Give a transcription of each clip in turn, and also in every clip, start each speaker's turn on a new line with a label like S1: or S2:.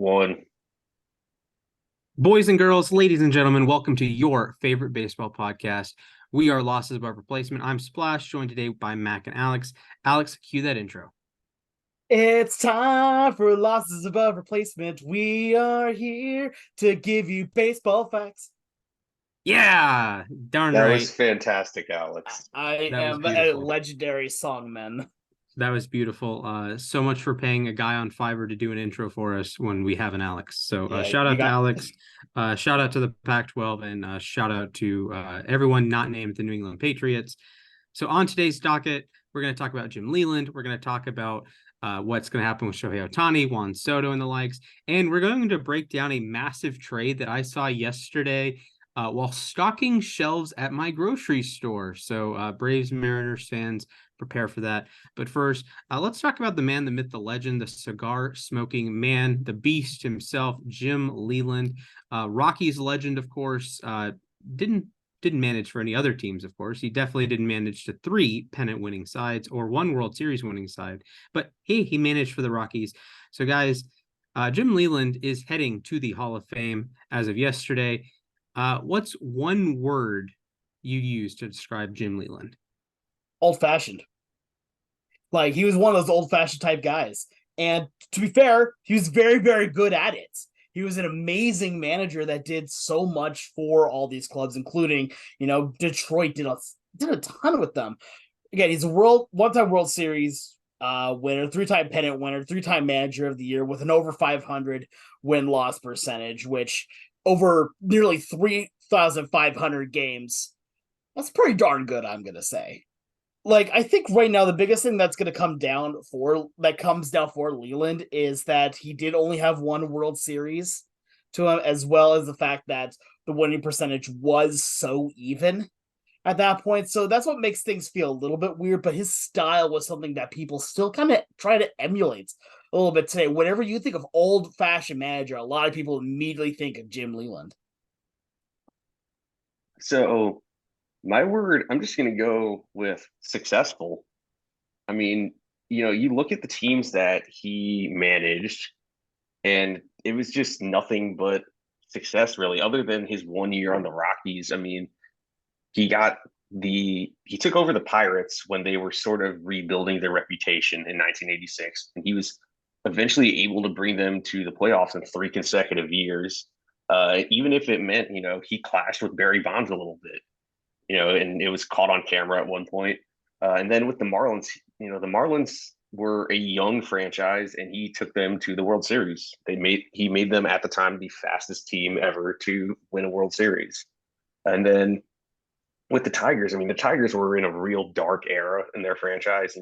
S1: One.
S2: Boys and girls, ladies and gentlemen, welcome to your favorite baseball podcast. We are Losses Above Replacement. I'm Splash, joined today by Mac and Alex. Alex, cue that intro.
S3: It's time for Losses Above Replacement. We are here to give you baseball facts.
S2: Yeah, darn
S1: That
S2: right.
S1: was fantastic, Alex.
S3: I
S2: That was
S3: am a
S2: beautiful.
S3: legendary songman.
S2: That was beautiful. So much for paying a guy on Fiverr to do an intro for us when we have an Alex. So
S3: Yeah,
S2: shout
S3: you
S2: out to
S3: got.
S2: Alex. Shout out to the Pac-12 and shout out to everyone not named the New England Patriots. So on today's docket, we're going to talk about Jim Leyland. We're going to talk about what's going to happen with Shohei Ohtani, Juan Soto, and the likes. And we're going to break down a massive trade that I saw yesterday while stocking shelves at my grocery store. So Braves, Mariners fans, prepare for that. But first, let's talk about the man, the myth, the legend, the cigar smoking man, the beast himself, Jim Leyland. Rockies legend, of course, didn't manage for any other teams, of course. He definitely didn't manage to 3 pennant winning sides or 1 World Series winning side, but hey, he managed for the Rockies. So guys, Jim Leyland is heading to the Hall of Fame as of yesterday. What's one word you'd use to describe Jim Leyland?
S3: Old fashioned. Like, he was one of those old fashioned type guys. And to be fair, he was very, very good at it. He was an amazing manager that did so much for all these clubs, including, Detroit did a ton with them. Again, he's a one-time World Series winner, 3-time pennant winner, 3-time manager of the year with an over 500 win-loss percentage, which over nearly 3,500 games, that's pretty darn good, I'm going to say. Like, I think right now the biggest thing that's going to comes down for Leyland is that he did only have 1 World Series to him, as well as the fact that the winning percentage was so even at that point. So that's what makes things feel a little bit weird, but his style was something that people still kind of try to emulate a little bit today. Whenever you think of old-fashioned manager, a lot of people immediately think of Jim Leyland.
S1: So, my word, I'm just going to go with successful. I mean, you look at the teams that he managed, and it was just nothing but success, really, other than his 1 year on the Rockies. I mean, he took over the Pirates when they were sort of rebuilding their reputation in 1986, and he was eventually able to bring them to the playoffs in 3 consecutive years. Even if it meant, he clashed with Barry Bonds a little bit, and it was caught on camera at one point. And then with the Marlins, the Marlins were a young franchise, and he took them to the World Series. He made them at the time the fastest team ever to win a World Series. And then with the Tigers, I mean, the Tigers were in a real dark era in their franchise,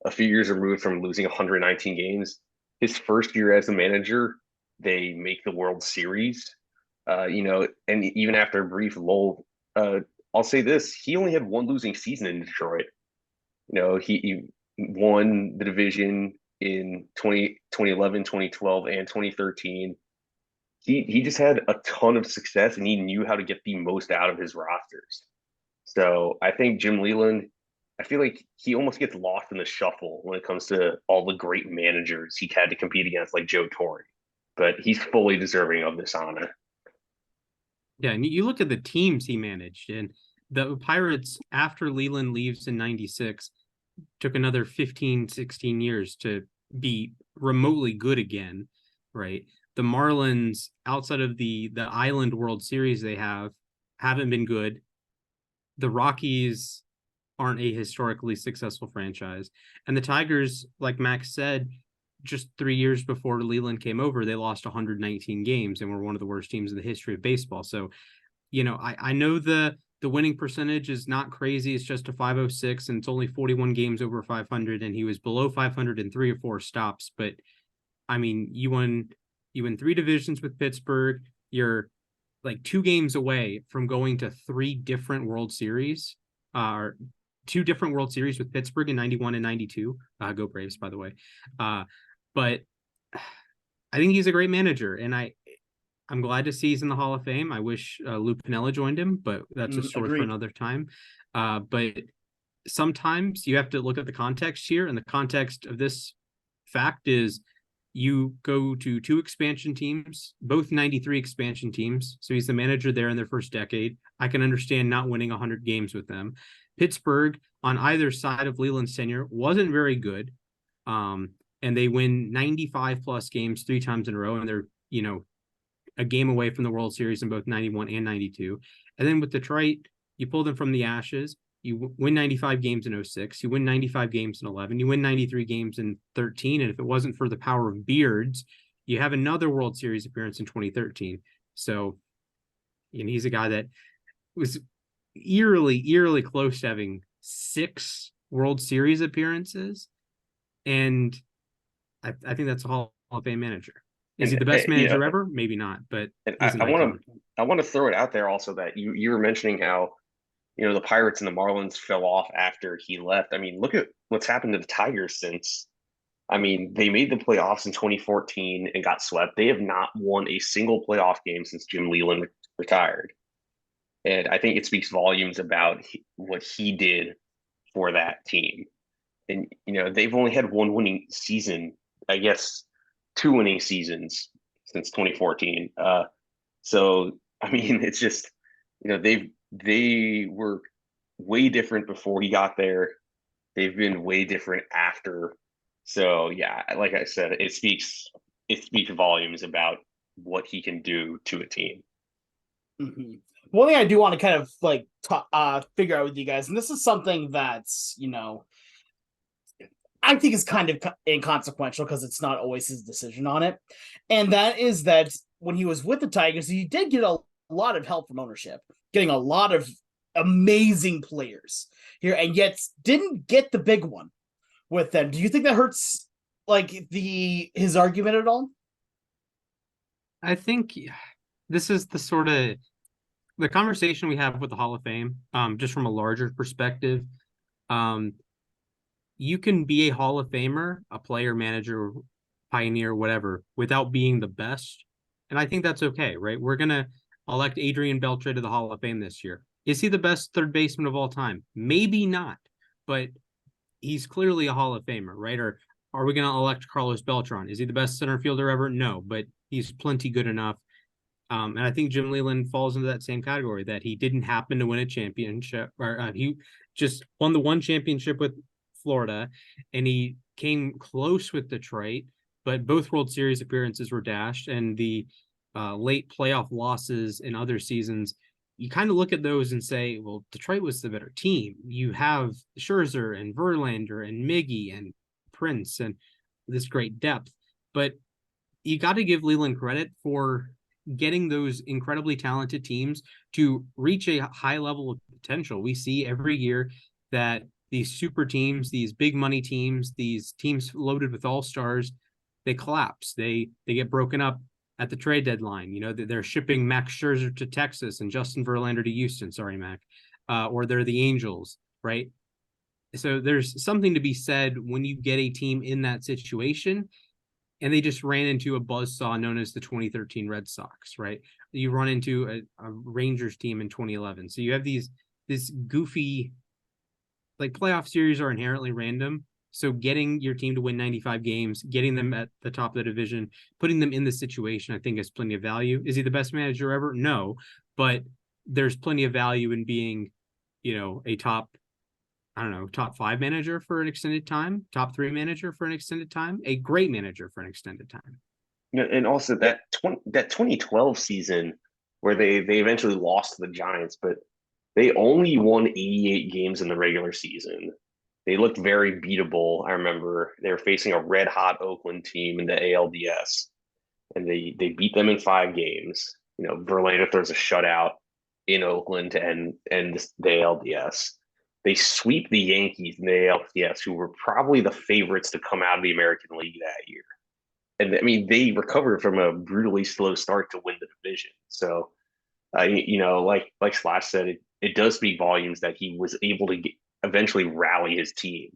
S1: a few years removed from losing 119 games. His first year as a manager, they make the World Series, and even after a brief lull, I'll say this, he only had 1 losing season in Detroit. He won the division in 2011, 2012, and 2013. He just had a ton of success, and he knew how to get the most out of his rosters. So I think Jim Leyland, I feel like he almost gets lost in the shuffle when it comes to all the great managers he had to compete against, like Joe Torre. But he's fully deserving of this honor.
S2: Yeah, and you look at the teams he managed, and the Pirates, after Leyland leaves in 96, took another 15, 16 years to be remotely good again, right? The Marlins, outside of the Island World Series they haven't been good. The Rockies aren't a historically successful franchise. And the Tigers, like Max said, just 3 years before Leyland came over, they lost 119 games and were one of the worst teams in the history of baseball. So, I know the winning percentage is not crazy. It's just a 506, and it's only 41 games over 500, and he was below 500 in 3 or 4 stops. But I mean, you win 3 divisions with Pittsburgh. You're like 2 games away from going to 3 different World Series, or 2 different World Series with Pittsburgh in 91 and 92. Go Braves, by the way. But I think he's a great manager, and I'm glad to see he's in the Hall of Fame. I wish Lou Piniella joined him, but that's a story for
S3: Agreed.
S2: another time. But sometimes you have to look at the context here, and the context of this fact is You go to 2 expansion teams, both 93 expansion teams. So he's the manager there in their first decade. I can understand not winning 100 games with them. Pittsburgh, on either side of Leyland's tenure, wasn't very good. And they win 95 plus games 3 times in a row. And they're, a game away from the World Series in both 91 and 92. And then with Detroit, you pull them from the ashes. You win 95 games in 06. You win 95 games in 11. You win 93 games in 13. And if it wasn't for the power of Beards, you have another World Series appearance in 2013. So, he's a guy that was eerily close to having 6 World Series appearances. And I think that's a Hall of Fame manager. Is he the best manager ever? Maybe not, but
S1: I want to throw it out there also that you were mentioning how the Pirates and the Marlins fell off after he left. I mean, look at what's happened to the Tigers since. I mean, they made the playoffs in 2014 and got swept. They have not won a single playoff game since Jim Leyland retired. And I think it speaks volumes about what he did for that team. And, they've only had 1 winning season, I guess 2 winning seasons since 2014. So, I mean, it's just, they were way different before he got there. They've been way different after. So, yeah, like I said, it speaks volumes about what he can do to a team.
S3: Mm-hmm. One thing I do want to kind of figure out with you guys, and this is something that's, I think is kind of inconsequential because it's not always his decision on it. And that is that when he was with the Tigers, he did get a lot of help from ownership, getting a lot of amazing players here, and yet didn't get the big one with them. Do you think that hurts his argument at all?
S2: I think this is the conversation we have with the Hall of Fame, just from a larger perspective. You can be a Hall of Famer, a player, manager, pioneer, whatever, without being the best. And I think that's okay, right? We're going to elect Adrian Beltre to the Hall of Fame this year. Is he the best third baseman of all time? Maybe not, but he's clearly a Hall of Famer, right? Or are we going to elect Carlos Beltran? Is he the best center fielder ever? No, but he's plenty good enough. And I think Jim Leyland falls into that same category, that he didn't happen to win a championship, or he just won the 1 championship with Florida, and he came close with Detroit, but both World Series appearances were dashed, and the late playoff losses in other seasons, you kind of look at those and say, well, Detroit was the better team. You have Scherzer and Verlander and Miggy and Prince and this great depth, but you got to give Leyland credit for getting those incredibly talented teams to reach a high level of potential. We see every year that these super teams, these big money teams, these teams loaded with all-stars, they collapse. They get broken up at the trade deadline. They're shipping Max Scherzer to Texas and Justin Verlander to Houston. Sorry, Mac. Or they're the Angels, right? So there's something to be said when you get a team in that situation, and they just ran into a buzzsaw known as the 2013 Red Sox, right? You run into a Rangers team in 2011. So you have this goofy, playoff series are inherently random. So getting your team to win 95 games, getting them at the top of the division, putting them in this situation, I think has plenty of value. Is he the best manager ever? No, but there's plenty of value in being, a top 5 manager for an extended time, top 3 manager for an extended time, a great manager for an extended time.
S1: And also that 2012 season where they eventually lost to the Giants, but they only won 88 games in the regular season. They looked very beatable. I remember they were facing a red-hot Oakland team in the ALDS, and they beat them in 5 games. Verlander throws a shutout in Oakland to end the ALDS. They sweep the Yankees in the ALDS, who were probably the favorites to come out of the American League that year. And I mean, they recovered from a brutally slow start to win the division. So, like Slash said, it does speak volumes that he was able to eventually rally his team.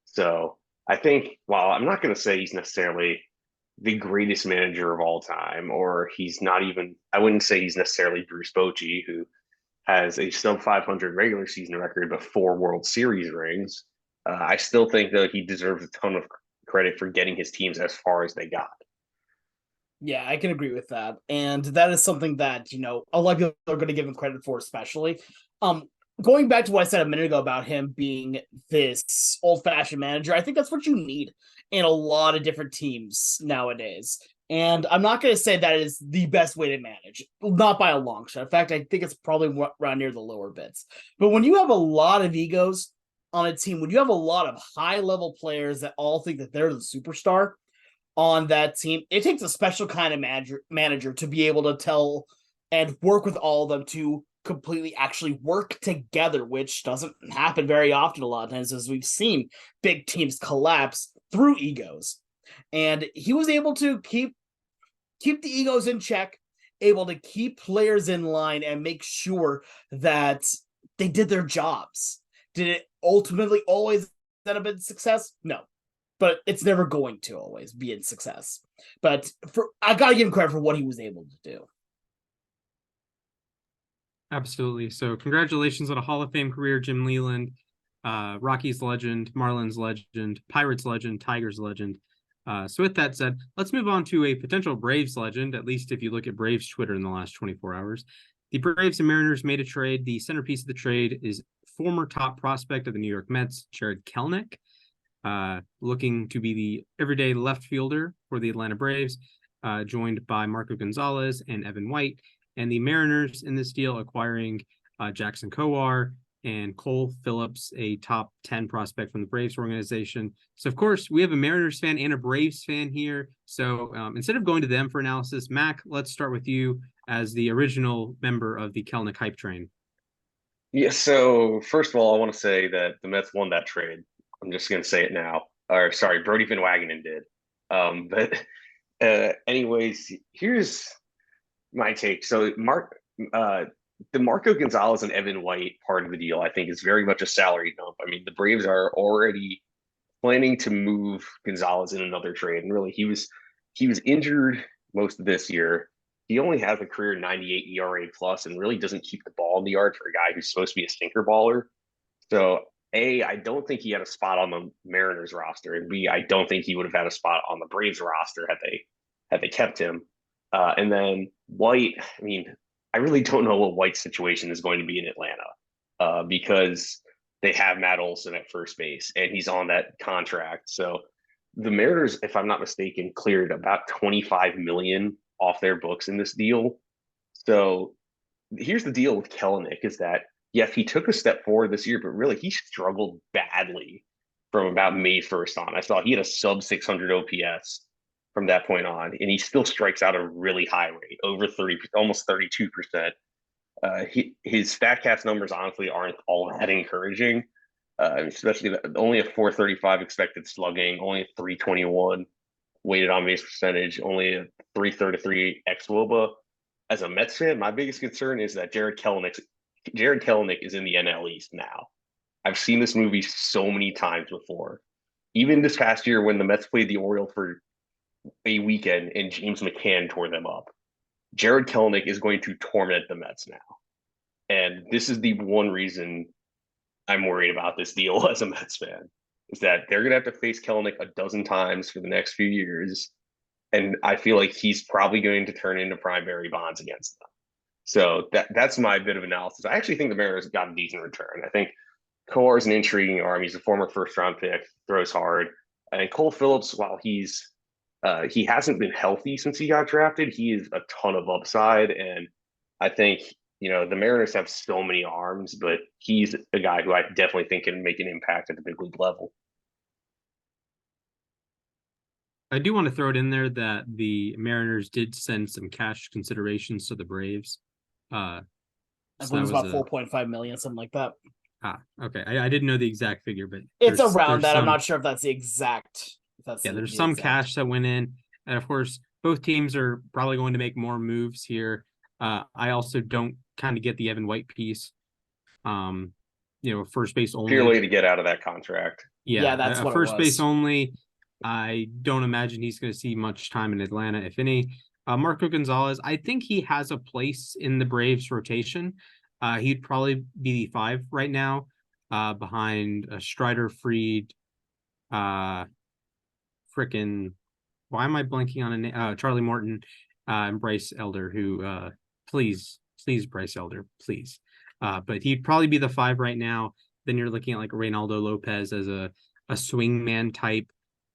S1: So I think, while I'm not going to say he's necessarily the greatest manager of all time, or I wouldn't say he's necessarily Bruce Bochy, who has a sub 500 regular season record, but 4 World Series rings. I still think that he deserves a ton of credit for getting his teams as far as they got.
S3: Yeah, I can agree with that. And that is something that, a lot of people are going to give him credit for, especially. Um, Going back to what I said a minute ago about him being this old-fashioned manager, I think that's what you need in a lot of different teams nowadays. And I'm not going to say that is the best way to manage, not by a long shot. In fact, I think it's probably around near the lower bits. But when you have a lot of egos on a team, when you have a lot of high-level players that all think that they're the superstar on that team, it takes a special kind of manager to be able to tell and work with all of them to completely actually work together, which doesn't happen very often a lot of times, as we've seen big teams collapse through egos. And he was able to keep the egos in check, able to keep players in line and make sure that they did their jobs. Did it ultimately always end up in success? No, but it's never going to always be in success. But I gotta give him credit for what he was able to do.
S2: Absolutely. So congratulations on a Hall of Fame career, Jim Leyland, Rockies legend, Marlins legend, Pirates legend, Tigers legend. So with that said, let's move on to a potential Braves legend, at least if you look at Braves Twitter in the last 24 hours. The Braves and Mariners made a trade. The centerpiece of the trade is former top prospect of the New York Mets, Jared Kelenic, looking to be the everyday left fielder for the Atlanta Braves, joined by Marco Gonzalez and Evan White. And the Mariners in this deal acquiring Jackson Kowar and Cole Phillips, a top 10 prospect from the Braves organization. So, of course, we have a Mariners fan and a Braves fan here. So instead of going to them for analysis, Mac, let's start with you as the original member of the Kelenic hype train.
S1: Yeah, so first of all, I want to say that the Mets won that trade. I'm just going to say it now. Or sorry, Brody Van Wagenen did. But anyways, here's my take. So the Marco Gonzalez and Evan White part of the deal, I think, is very much a salary dump. I mean, the Braves are already planning to move Gonzalez in another trade, and really, he was injured most of this year. He only has a career 98 ERA plus, and really doesn't keep the ball in the yard for a guy who's supposed to be a stinker baller. So, A, I don't think he had a spot on the Mariners roster, and B, I don't think he would have had a spot on the Braves roster had they kept him. And then White, I mean, I really don't know what White's situation is going to be in Atlanta because they have Matt Olson at first base and he's on that contract. So the Mariners, if I'm not mistaken, cleared about 25 million off their books in this deal. So here's the deal with Kelenic is that yes, he took a step forward this year, but really he struggled badly from about May 1st on. I saw he had a sub 600 OPS from that point on, and he still strikes out a really high rate, over 30, almost 32%. His StatCast numbers honestly aren't all that encouraging, especially only a 435 expected slugging, only a 321 weighted on base percentage, only a 333 xWOBA. As a Mets fan, my biggest concern is that Jared Kelenic is in the NL East now. I've seen this movie so many times before. Even this past year when the Mets played the Orioles for a weekend and James McCann tore them up, Jared Kelenic is going to torment the Mets now. And this is the one reason I'm worried about this deal as a Mets fan, is that they're going to have to face Kelenic a dozen times for the next few years. And I feel like he's probably going to turn into primary bonds against them. So that's my bit of analysis. I actually think the Mariners got a decent return. I think Kolar is an intriguing arm. He's a former first-round pick, throws hard. And Cole Phillips, while he hasn't been healthy since he got drafted, he is a ton of upside. And I think, the Mariners have so many arms, but he's a guy who I definitely think can make an impact at the big league level.
S2: I do want to throw it in there that the Mariners did send some cash considerations to the Braves.
S3: I
S2: So
S3: believe
S2: that
S3: it's
S2: was
S3: about 4.5 million, something like that.
S2: Okay. I didn't know the exact figure, but
S3: It's around that.
S2: some,
S3: I'm not sure if that's the exact.
S2: there's some cash that went in, and of course, both teams are probably going to make more moves here. I also don't kind of get the Evan White piece. First base only.
S1: Purely to get out of that contract.
S3: Yeah, that's what
S2: first
S3: it was.
S2: base only. I don't imagine he's going to see much time in Atlanta, if any. Marco Gonzalez, I think he has a place in the Braves rotation. He'd probably be the 5 right now, behind Strider, Fried, why am I blanking on a name? Charlie Morton and Bryce Elder, who please Bryce Elder, please. But he'd probably be the 5 right now. Then you're looking at like Reynaldo Lopez as a swingman type.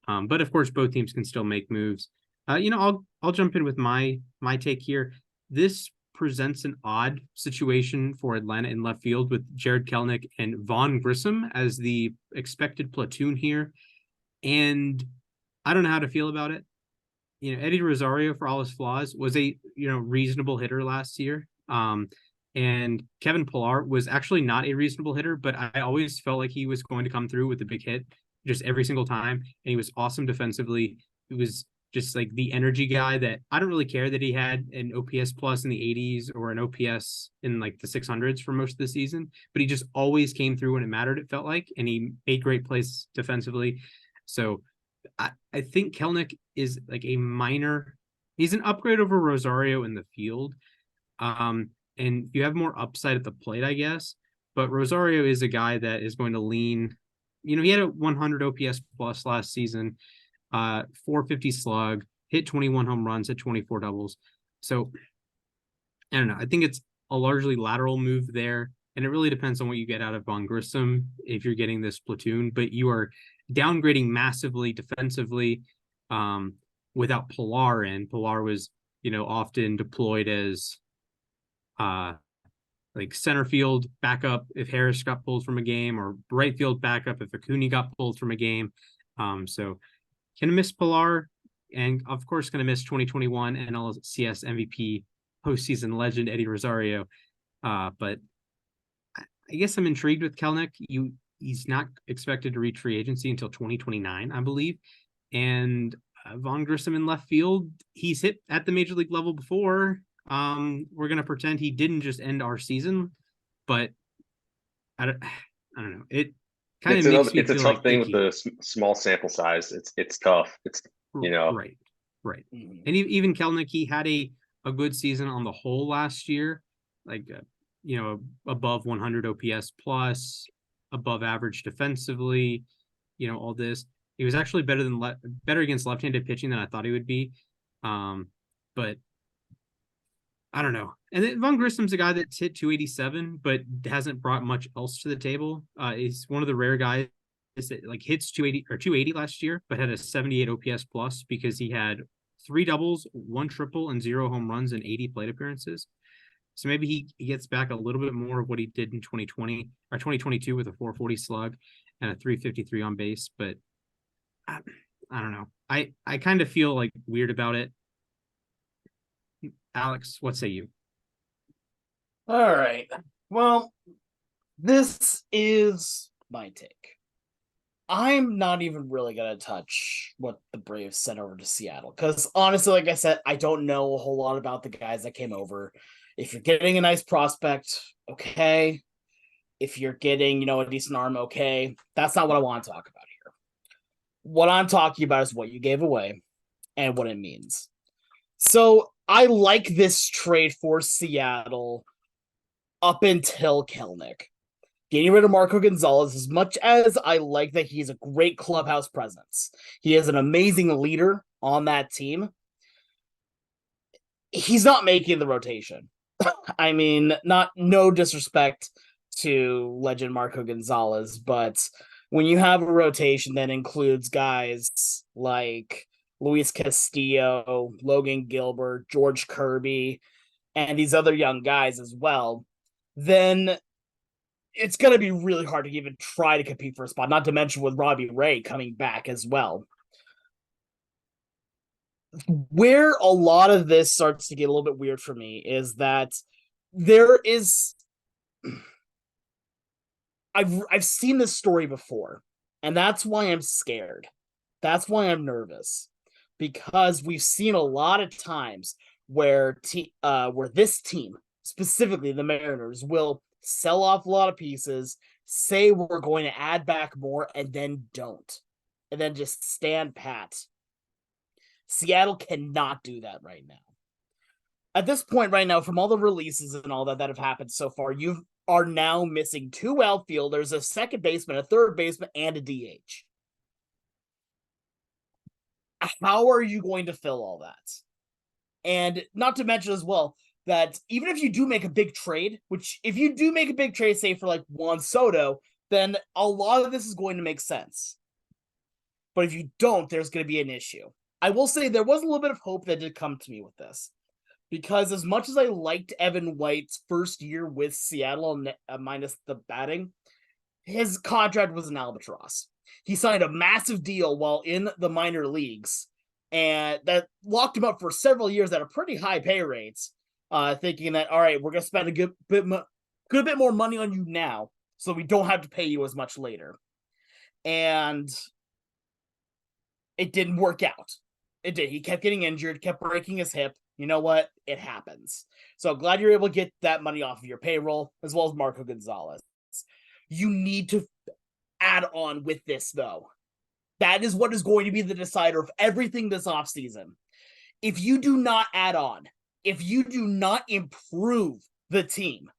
S2: But of course, both teams can still make moves. I'll jump in with my take here. This presents an odd situation for Atlanta in left field with Jared Kelenic and Vaughn Grissom as the expected platoon here. And I don't know how to feel about it. Eddie Rosario, for all his flaws, was a reasonable hitter last year. And Kevin Pillar was actually not a reasonable hitter, but I always felt like he was going to come through with a big hit just every single time. And he was awesome defensively. He was just like the energy guy that I don't really care that he had an OPS plus in the 80s or an OPS in like the 600s for most of the season, but he just always came through when it mattered, it felt like, and he made great plays defensively. So I think Kelenic is like he's an upgrade over Rosario in the field. And you have more upside at the plate, I guess. But Rosario is a guy that is going to lean, he had a 100 OPS plus last season, 450 slug, hit 21 home runs, hit 24 doubles. So I don't know. I think it's a largely lateral move there. And it really depends on what you get out of Vaughn Grissom if you're getting this platoon. But you are downgrading massively defensively without Pillar in. Pillar was, often deployed as like center field backup if Harris got pulled from a game, or right field backup if Acuna got pulled from a game. So gonna miss Pillar, and of course gonna miss 2021 NLCS MVP postseason legend Eddie Rosario. But I guess I'm intrigued with Kelenic. He's not expected to reach free agency until 2029, I believe. And Vaughn Grissom in left field, he's hit at the major league level before. We're gonna pretend he didn't just end our season, but I don't know. It kind of makes me
S1: it's a
S2: feel
S1: tough
S2: like
S1: thing with the small sample size. It's tough. It's
S2: right. And even Kelenic, he had a good season on the whole last year, like above 100 OPS plus, above average defensively, all this. He was actually better against left-handed pitching than I thought he would be. But I don't know. And then Vaughn Grissom's a guy that's hit 287, but hasn't brought much else to the table. He's one of the rare guys that like hits 280 last year, but had a 78 OPS plus because he had 3 doubles, 1 triple, and 0 home runs in 80 plate appearances. So maybe he gets back a little bit more of what he did in 2020 or 2022 with a 440 slug and a 353 on base. But I don't know. I kind of feel like weird about it. Alex, what say you?
S3: All right. Well, this is my take. I'm not even really going to touch what the Braves sent over to Seattle because honestly, like I said, I don't know a whole lot about the guys that came over. If you're getting a nice prospect, okay. If you're getting, a decent arm, okay. That's not what I want to talk about here. What I'm talking about is what you gave away and what it means. So I like this trade for Seattle up until Kelenic. Getting rid of Marco Gonzalez, as much as I like that he's a great clubhouse presence, he is an amazing leader on that team. He's not making the rotation. I mean, no disrespect to legend Marco Gonzalez, but when you have a rotation that includes guys like Luis Castillo, Logan Gilbert, George Kirby, and these other young guys as well, then it's going to be really hard to even try to compete for a spot, not to mention with Robbie Ray coming back as well. Where a lot of this starts to get a little bit weird for me is that there is... I've seen this story before, and that's why I'm scared. That's why I'm nervous. Because we've seen a lot of times where this team, specifically the Mariners, will sell off a lot of pieces, say we're going to add back more, and then don't. And then just stand pat. Seattle cannot do that right now. At this point right now, from all the releases and all that have happened so far, you are now missing 2 outfielders, a second baseman, a third baseman, and a DH. how are you going to fill all that? And not to mention as well that even if you do make a big trade, which if you do make a big trade, say for like Juan Soto, then a lot of this is going to make sense. But if you don't, there's going to be an issue. I will say there was a little bit of hope that did come to me with this. Because as much as I liked Evan White's first year with Seattle, minus the batting, his contract was an albatross. He signed a massive deal while in the minor leagues, and that locked him up for several years at a pretty high pay rates, thinking that, all right, we're going to spend a good bit more money on you now, so we don't have to pay you as much later. And it didn't work out. It did. He kept getting injured, kept breaking his hip. You know what? It happens. So glad you're able to get that money off of your payroll, as well as Marco Gonzalez. You need to add on with this, though. That is what is going to be the decider of everything this offseason. If you do not add on, if you do not improve the team,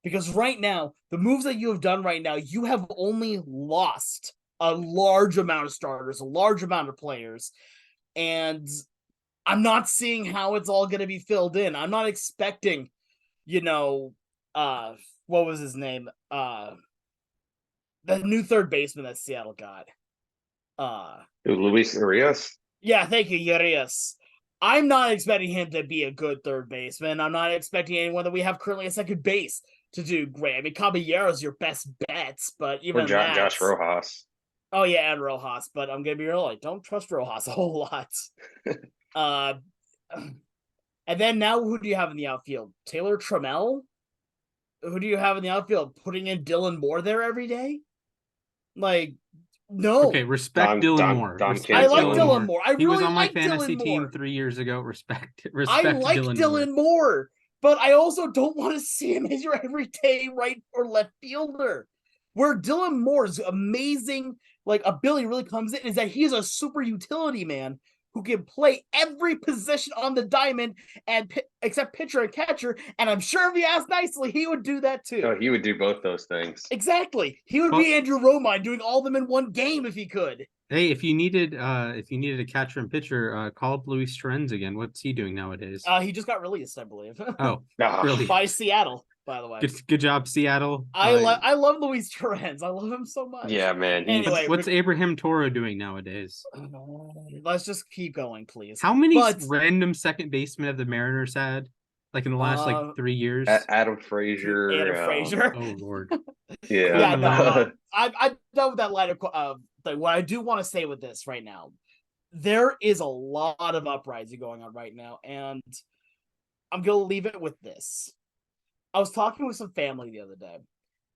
S3: because right now, the moves that you have done right now, you have only lost a large amount of starters, a large amount of players, and I'm not seeing how it's all going to be filled in. I'm not expecting, what was his name? The new third baseman that Seattle got.
S1: Luis Urias?
S3: Yeah, thank you, Urias. I'm not expecting him to be a good third baseman. I'm not expecting anyone that we have currently at second base to do great. I mean, Caballero's your best bets, but even
S1: Or Josh Rojas.
S3: Oh, yeah, and Rojas, but I'm going to be real. I don't trust Rojas a whole lot. And then now who do you have in the outfield? Taylor Trammell? Who do you have in the outfield? Putting in Dylan Moore there every day? Like, no.
S2: Okay, respect Dylan Moore.
S3: I like Dylan Moore. I
S2: he
S3: really
S2: was on my
S3: like
S2: fantasy
S3: Dylan
S2: team
S3: Moore.
S2: 3 years ago. Respect
S3: I like
S2: Dylan
S3: Moore, but I also don't want to see him as your everyday right or left fielder. Where Dylan Moore's amazing ability really comes in is that he is a super utility man who can play every position on the diamond and except pitcher and catcher. And I'm sure if he asked nicely, he would do that too.
S1: Oh, he would do both those things.
S3: Exactly. He would be Andrew Romine doing all of them in one game if he could.
S2: Hey, if you needed a catcher and pitcher, call up Luis Torrens again. What's he doing nowadays?
S3: He just got released, I believe.
S2: Oh, really?
S3: By Seattle, by the way.
S2: Good job, Seattle.
S3: I love Luis Torrens. I love him so much.
S1: Yeah, man.
S2: Anyway, what's Abraham Toro doing nowadays?
S3: Let's just keep going, please.
S2: How many random second basemen have the Mariners had? Like in the last 3 years?
S1: Adam Frazier.
S2: Oh Lord.
S1: Yeah.
S3: No. I'm done with that line of thing. What I do want to say with this right now, there is a lot of uprising going on right now, and I'm gonna leave it with this. I was talking with some family the other day,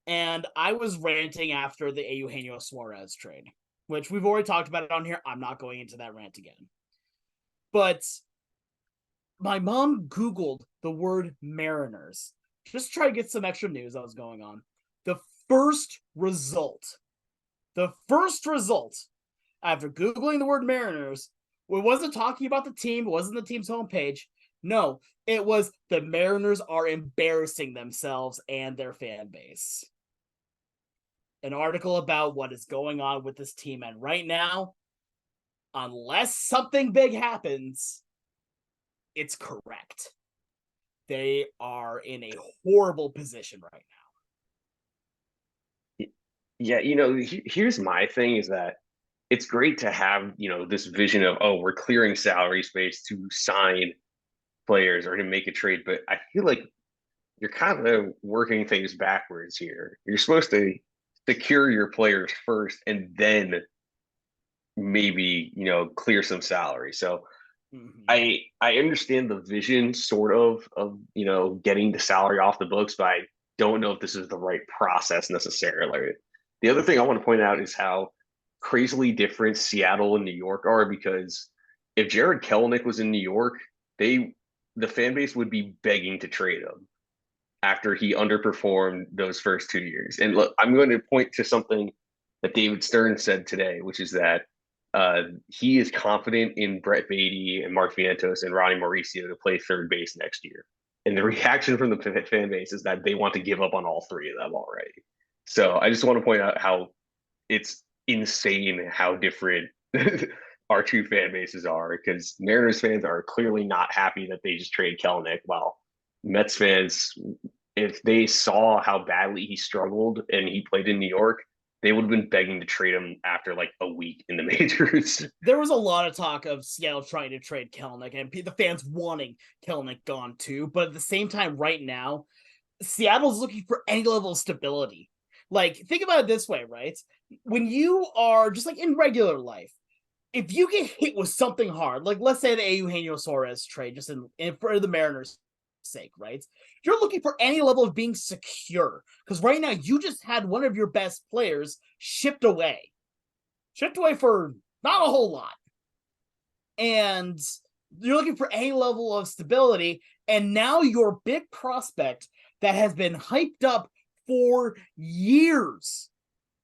S3: and I was ranting after the Eugenio Suarez trade, which we've already talked about it on here. I'm not going into that rant again. But my mom Googled the word Mariners just to try to get some extra news that was going on. The first result after Googling the word Mariners, it wasn't talking about the team, it wasn't the team's homepage. No, it was the Mariners are embarrassing themselves and their fan base. An article about what is going on with this team, and right now, unless something big happens, it's correct. They are in a horrible position right now.
S1: Yeah, here's my thing is that it's great to have, this vision of, we're clearing salary space to sign players or to make a trade. But I feel like you're kind of working things backwards here. You're supposed to secure your players first and then maybe, clear some salary. So I understand the vision sort of getting the salary off the books, but I don't know if this is the right process necessarily. The other thing I want to point out is how crazily different Seattle and New York are, because if Jared Kelenic was in New York, the fan base would be begging to trade him after he underperformed those first 2 years. And look, I'm going to point to something that David Stern said today, which is that he is confident in Brett Beatty and Mark Vientos and Ronnie Mauricio to play third base next year. And the reaction from the fan base is that they want to give up on all three of them already. So I just want to point out how it's insane how different our two fan bases are, because Mariners fans are clearly not happy that they just traded Kelenic, while Mets fans, if they saw how badly he struggled and he played in New York, they would have been begging to trade him after like a week in the majors.
S3: There was a lot of talk of Seattle trying to trade Kelenic and the fans wanting Kelenic gone too. But at the same time, right now, Seattle's looking for any level of stability. Like, think about it this way, right? When you are just like in regular life, if you get hit with something hard, like let's say the Eugenio Suarez trade, just in for the Mariners' sake, right? You're looking for any level of being secure. Because right now, you just had one of your best players shipped away for not a whole lot. And you're looking for any level of stability. And now your big prospect that has been hyped up for years,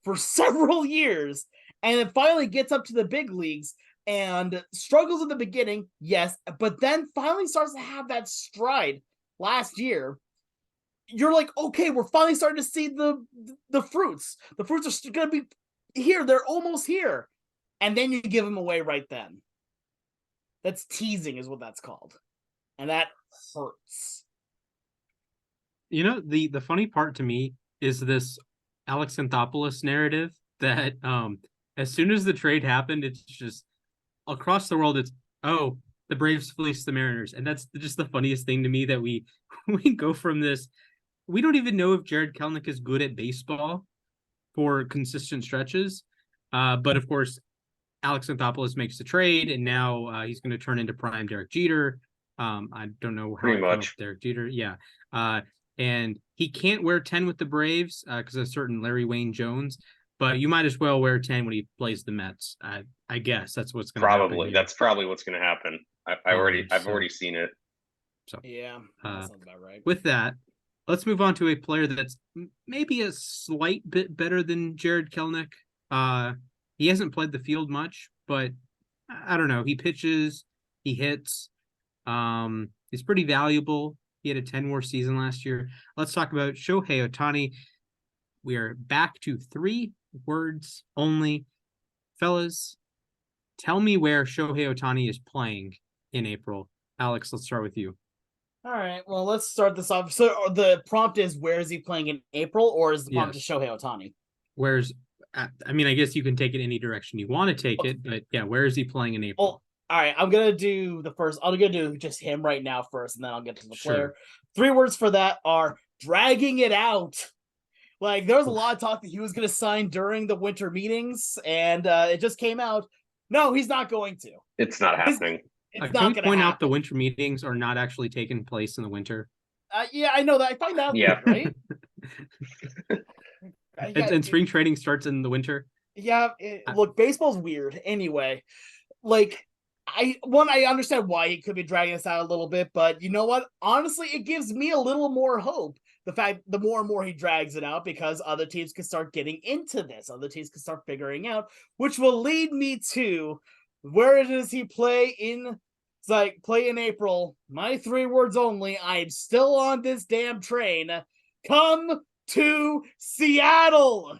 S3: for several years, and it finally gets up to the big leagues and struggles in the beginning, yes, but then finally starts to have that stride last year. You're like, okay, we're finally starting to see the fruits. The fruits are going to be here. They're almost here. And then you give them away right then. That's teasing is what that's called. And that hurts.
S2: You know, the funny part to me is this Alex Anthopoulos narrative that as soon as the trade happened, it's just across the world, it's, oh, the Braves fleeced the Mariners. And that's just the funniest thing to me, that we go from this. We don't even know if Jared Kelenic is good at baseball for consistent stretches. But of course, Alex Anthopoulos makes the trade, and now he's going to turn into prime Derek Jeter. I don't know how
S1: Pretty much
S2: Derek Jeter. Yeah. And he can't wear 10 with the Braves because of a certain Larry Wayne Jones, but you might as well wear 10 when he plays the Mets. I guess that's what's going to happen.
S1: Probably. That's probably what's going to happen. I've already seen it.
S2: So
S3: yeah, that sounds about right.
S2: With that, let's move on to a player that's maybe a slight bit better than Jared Kelenic. He hasn't played the field much, but I don't know. He pitches, he hits. He's pretty valuable. He had a 10-WAR season last year. Let's talk about Shohei Ohtani. We are back to 3 words only. Fellas, tell me where Shohei Ohtani is playing in April. Alex, let's start with you.
S3: All right, well, let's start this off. So the prompt is, where is he playing in April, or is the prompt to Shohei Ohtani?
S2: I mean, I guess you can take it any direction you want to take it, but yeah, where is he playing in April?
S3: Well, all right, I'm going to do the first. I'm going to do just him right now first, and then I'll get to the player. 3 words for that are dragging it out. Like, there was a lot of talk that he was going to sign during the winter meetings, and it just came out. No, he's not going to.
S1: It's not happening.
S3: It's
S2: can
S3: not
S2: we point out the winter meetings are not actually taking place in the winter?
S3: Yeah, I know that. I find that weird, right?
S2: And spring training starts in the winter.
S3: Yeah, look, baseball's weird. Anyway, like, I understand why he could be dragging us out a little bit, but you know what? Honestly, it gives me a little more hope. The fact, the more and more he drags it out, because other teams can start getting into this. Other teams can start figuring out, which will lead me to where does he play in? It's like, play in April. My 3 words only. I'm still on this damn train. Come to Seattle.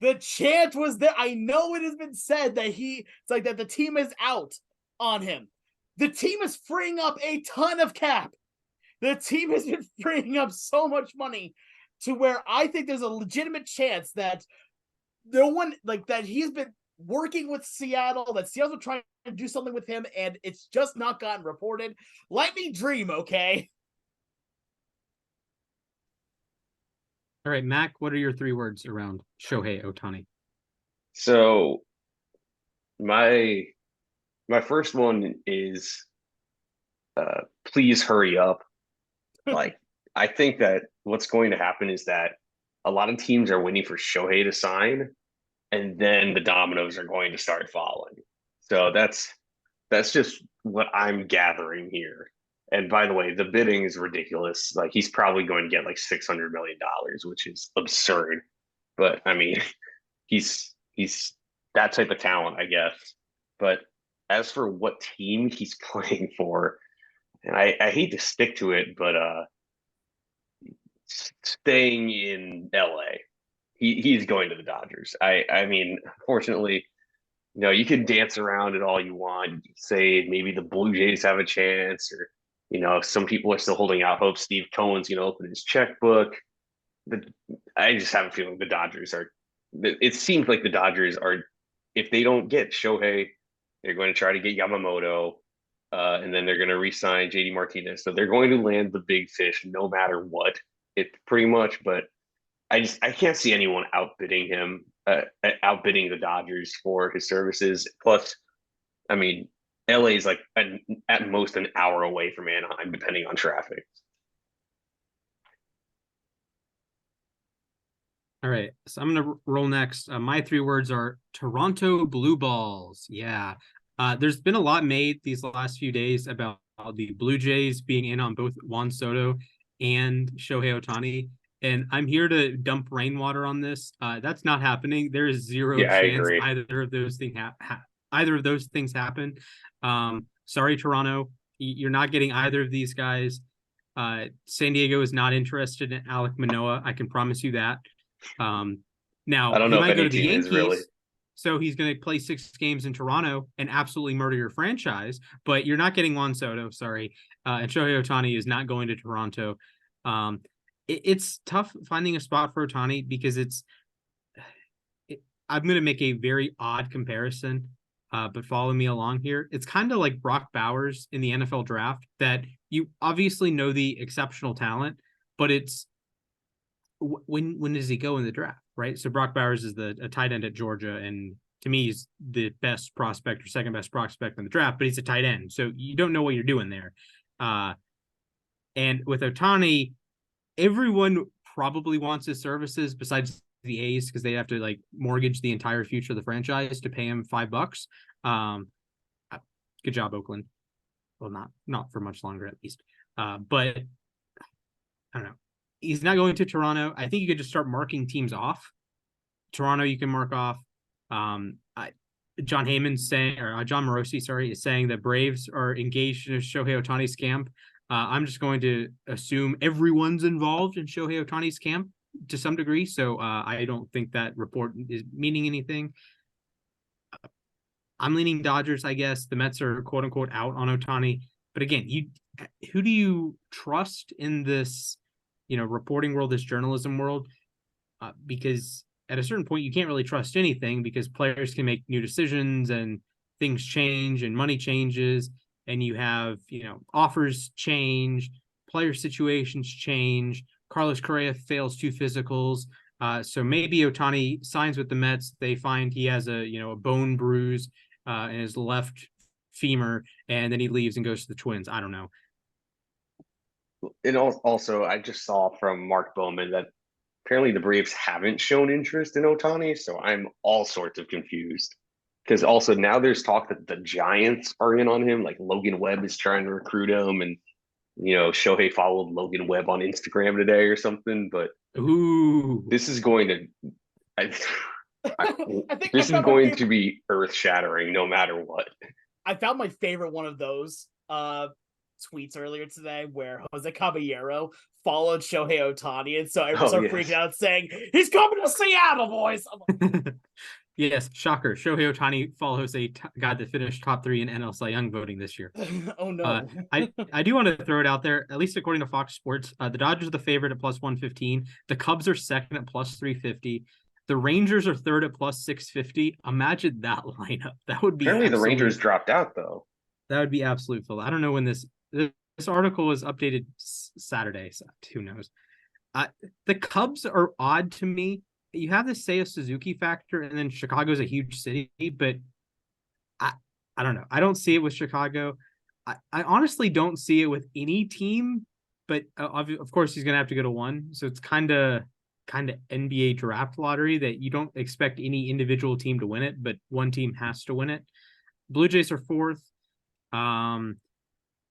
S3: The chant was there. I know it has been said that that the team is out on him. The team is freeing up a ton of cap. The team has been freeing up so much money to where I think there's a legitimate chance that that he's been working with Seattle, that Seattle's trying to do something with him, and it's just not gotten reported. Let me dream, okay?
S2: All right, Mac, what are your 3 words around Shohei Ohtani?
S1: So my first one is please hurry up. Like, I think that what's going to happen is that a lot of teams are waiting for Shohei to sign, and then the dominoes are going to start falling. So that's just what I'm gathering here. And by the way, the bidding is ridiculous. Like, he's probably going to get like $600 million, which is absurd. But I mean, he's that type of talent, I guess. But as for what team he's playing for, and I hate to stick to it, but staying in LA, he's going to the Dodgers. I mean, unfortunately, You can dance around it all you want. You can say maybe the Blue Jays have a chance, or some people are still holding out hope Steve Cohen's going to open his checkbook. The I just have a feeling the Dodgers are. It seems like the Dodgers are, if they don't get Shohei, they're going to try to get Yamamoto, and then they're going to re-sign JD Martinez. So they're going to land the big fish no matter what. It pretty much, but I can't see anyone outbidding him, outbidding the Dodgers for his services. Plus, I mean, LA is like at most an hour away from Anaheim, depending on traffic.
S2: All right, so I'm gonna roll next. My 3 words are Toronto Blue Balls. Yeah, there's been a lot made these last few days about the Blue Jays being in on both Juan Soto and Shohei Ohtani, and I'm here to dump rainwater on this. That's not happening. There is zero
S1: Yeah, I
S2: chance
S1: agree.
S2: either of those things happen. Sorry, Toronto, you're not getting either of these guys. San Diego is not interested in Alek Manoah. I can promise you that. Now
S1: I don't
S2: he
S1: know if
S2: might go
S1: any
S2: to the
S1: team is really.
S2: Yankees, so he's going to play 6 games in Toronto and absolutely murder your franchise. But you're not getting Juan Soto, sorry, and Shohei Ohtani is not going to Toronto. It's tough finding a spot for Ohtani because I'm going to make a very odd comparison, but follow me along here. It's kind of like Brock Bowers in the NFL draft, that you obviously know the exceptional talent, but it's when does he go in the draft, right? So Brock Bowers is a tight end at Georgia, and to me, he's the best prospect or second best prospect in the draft, but he's a tight end, so you don't know what you're doing there. And with Ohtani, everyone probably wants his services besides the A's, because they have to like mortgage the entire future of the franchise to pay him $5. Good job, Oakland. Well, not for much longer at least. But I don't know. He's not going to Toronto. I think you could just start marking teams off. Toronto, you can mark off. John Heyman's saying, or John Morosi, sorry, is saying that Braves are engaged in a Shohei Ohtani's camp. I'm just going to assume everyone's involved in Shohei Ohtani's camp to some degree. So I don't think that report is meaning anything. I'm leaning Dodgers, I guess. The Mets are quote unquote out on Ohtani. But again, who do you trust in this, reporting world, this journalism world? Because at a certain point, you can't really trust anything because players can make new decisions and things change and money changes, and you have, offers change, player situations change. Carlos Correa fails 2 physicals. So maybe Ohtani signs with the Mets. They find he has a bone bruise in his left femur, and then he leaves and goes to the Twins. I don't know.
S1: And also, I just saw from Mark Bowman that apparently the Braves haven't shown interest in Ohtani, so I'm all sorts of confused. Because also now there's talk that the Giants are in on him, like Logan Webb is trying to recruit him, and Shohei followed Logan Webb on Instagram today or something. But this is going to, I think this is going to be earth shattering no matter what.
S3: I found my favorite one of those tweets earlier today where Jose Caballero followed Shohei Ohtani, and so everyone's freaking out saying he's coming to Seattle, boys.
S2: Yes, shocker. Shohei Ohtani follows a guy that finished top 3 in NL Cy Young voting this year.
S3: Oh no!
S2: I do want to throw it out there. At least according to Fox Sports, the Dodgers are the favorite at plus 115. The Cubs are second at plus 350. The Rangers are third at plus 650. Imagine that lineup. That would be.
S1: Apparently, the Rangers dropped out though.
S2: That would be absolute fill. I don't know when this article was updated Saturday, so who knows? The Cubs are odd to me. You have this Seiya Suzuki factor, and then Chicago's a huge city, but I don't know. I don't see it with Chicago. I honestly don't see it with any team, but of course he's going to have to go to one. So it's kind of NBA draft lottery that you don't expect any individual team to win it, but one team has to win it. Blue Jays are 4th.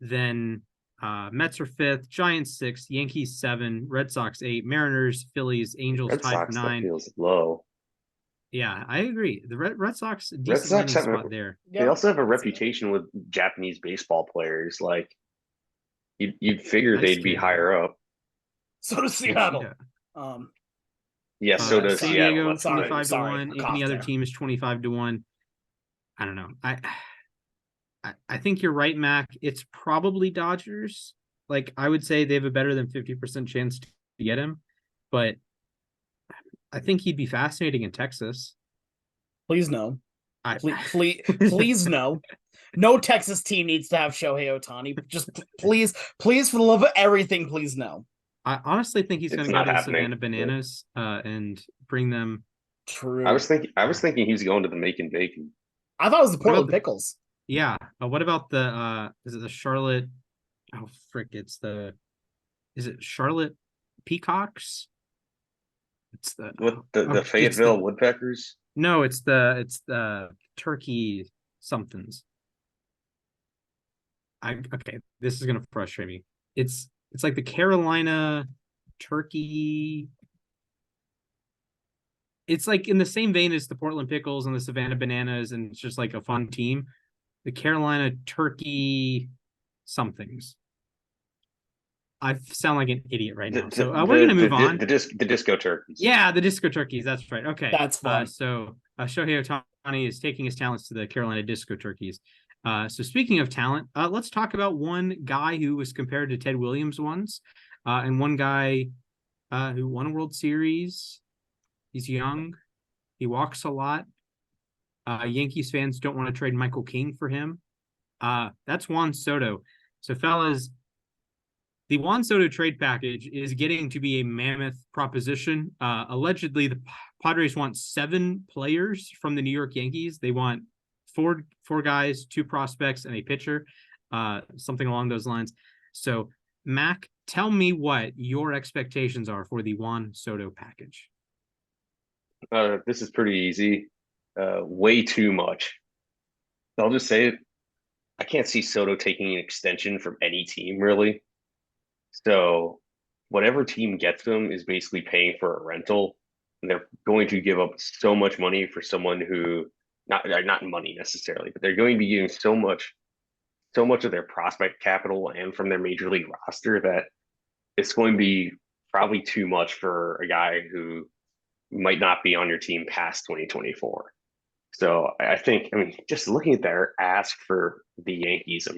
S2: Then Mets are 5th, Giants 6th, Yankees 7, Red Sox 8, Mariners, Phillies, Angels tied for 9.
S1: That feels low.
S2: Yeah, I agree. The Red Sox,
S1: decent
S2: spot there.
S1: They also have a reputation with Japanese baseball players. Like you'd figure they'd be higher up.
S3: So does Seattle.
S1: Yeah, so does
S2: San
S1: Seattle.
S2: Diego 25 to 1. Any other team is 25 to 1. I don't know. I think you're right, Mac. It's probably Dodgers. Like, I would say they have a better than 50% chance to get him, but I think he'd be fascinating in Texas.
S3: Please no.
S2: I
S3: Please no. No Texas team needs to have Shohei Ohtani. Just please, for the love of everything, please no.
S2: I honestly think he's going to go
S1: not
S2: to the
S1: happening.
S2: Savannah Bananas and bring them.
S3: True.
S1: I was thinking he was going to the Macon Bacon.
S3: I thought it was the
S2: What about
S3: Portland
S2: the-
S3: Pickles.
S2: Yeah. What about the is it the Charlotte? Oh frick! Is it Charlotte Peacocks? It's the
S1: With the
S2: it's
S1: Fayetteville Woodpeckers.
S2: No, it's the Turkey somethings. Okay, this is gonna frustrate me. It's like the Carolina Turkey. It's like in the same vein as the Portland Pickles and the Savannah Bananas, and it's just like a fun team. The Carolina Turkey somethings. I sound like an idiot right now. So we're going to move on.
S1: The Disco Turkeys.
S2: Yeah, the Disco Turkeys. That's right. Okay.
S3: That's fun.
S2: So Shohei Ohtani is taking his talents to the Carolina Disco Turkeys. So speaking of talent, let's talk about one guy who was compared to Ted Williams once, and one guy who won a World Series. He's young. He walks a lot. Yankees fans don't want to trade Michael King for him. That's Juan Soto. So, fellas, the Juan Soto trade package is getting to be a mammoth proposition. Allegedly, the Padres want 7 players from the New York Yankees. They want four guys, 2 prospects, and a pitcher, something along those lines. So, Mac, tell me what your expectations are for the Juan Soto package.
S1: This is pretty easy. Way too much. I'll just say it. I can't see Soto taking an extension from any team, really. So whatever team gets them is basically paying for a rental, and they're going to give up so much money for someone who not money necessarily, but they're going to be giving so much of their prospect capital and from their major league roster that it's going to be probably too much for a guy who might not be on your team past 2024. So I think, just looking at their ask for the Yankees,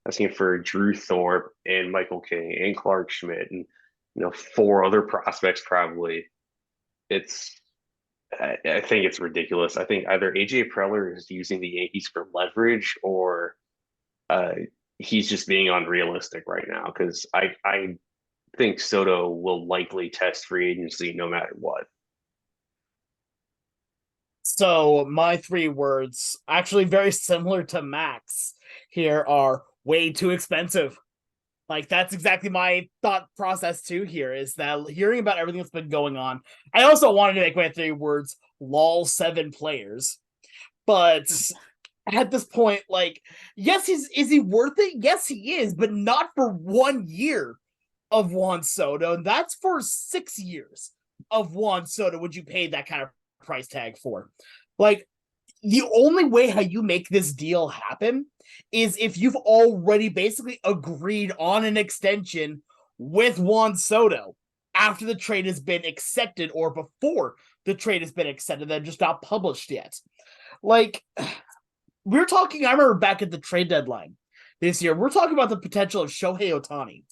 S1: asking for Drew Thorpe and Michael King and Clark Schmidt and 4 other prospects probably. I think it's ridiculous. I think either AJ Preller is using the Yankees for leverage, or he's just being unrealistic right now, because I think Soto will likely test free agency no matter what.
S3: So my 3 words, actually very similar to Max here, are way too expensive. Like, that's exactly my thought process too here, is that hearing about everything that's been going on, I also wanted to make my 3 words lol 7 players. But at this point, like, yes, is he worth it? Yes, he is, but not for 1 year of Juan Soto. And that's for 6 years of Juan Soto would you pay that kind of price tag for. Like, the only way how you make this deal happen is if you've already basically agreed on an extension with Juan Soto after the trade has been accepted, or before the trade has been accepted, that just not published yet. Like, we're talking, I remember back at the trade deadline this year, we're talking about the potential of Shohei Ohtani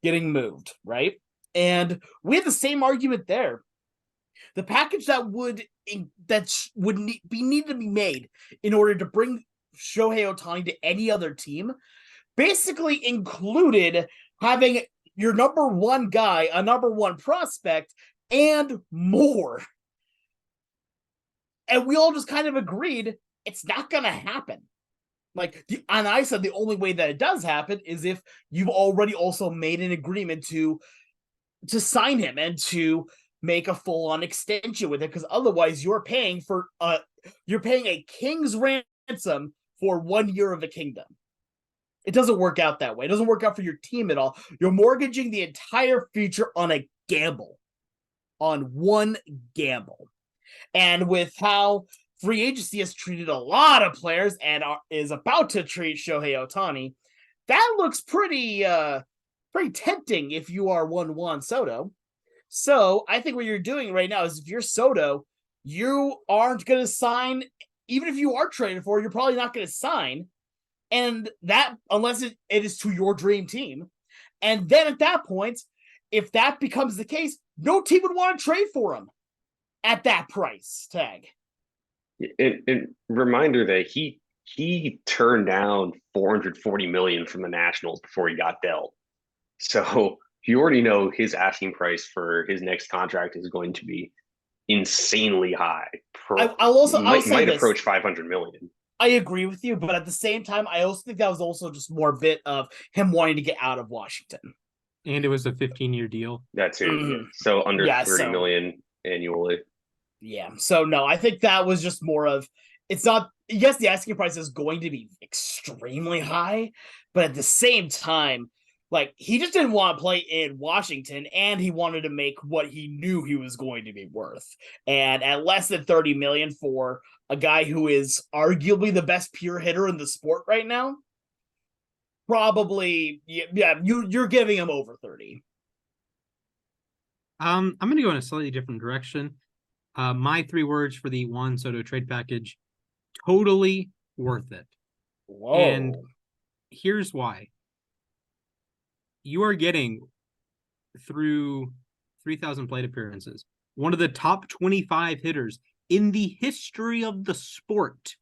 S3: getting moved, right? And we had the same argument there. The package that would need to be made in order to bring Shohei Ohtani to any other team basically included having your number 1 guy, a number 1 prospect, and more. And we all just kind of agreed it's not going to happen. And I said the only way that it does happen is if you've already also made an agreement to sign him and to make a full-on extension with it, because otherwise you're paying a king's ransom for 1 year of the kingdom. It doesn't work out that way. It doesn't work out for your team at all. You're mortgaging the entire future on a gamble, on one gamble. And with how free agency has treated a lot of players and is about to treat Shohei Ohtani, that looks pretty tempting if you are Juan Soto. So I think what you're doing right now is, if you're Soto, you aren't going to sign even if you are traded for, you're probably not going to sign. And that, unless it is to your dream team. And then at that point, if that becomes the case, no team would want to trade for him at that price tag.
S1: And reminder that he turned down $440 million from the Nationals before he got dealt. So you already know his asking price for his next contract is going to be insanely high.
S3: I'll say
S1: might
S3: this.
S1: approach 500 million.
S3: I agree with you, but at the same time, I also think that was also just more a bit of him wanting to get out of Washington.
S2: And it was a 15-year deal.
S1: That too. Yeah. So under 30 million annually.
S3: Yeah. So no, I think that was just more of, it's not, yes, the asking price is going to be extremely high, but at the same time, like, he just didn't want to play in Washington, and he wanted to make what he knew he was going to be worth. And at less than 30 million for a guy who is arguably the best pure hitter in the sport right now, probably, you're giving him over 30.
S2: I'm going to go in a slightly different direction. My 3 words for the Juan Soto trade package: totally worth it.
S3: Whoa.
S2: And here's why. You are getting, through 3,000 plate appearances, one of the top 25 hitters in the history of the sport.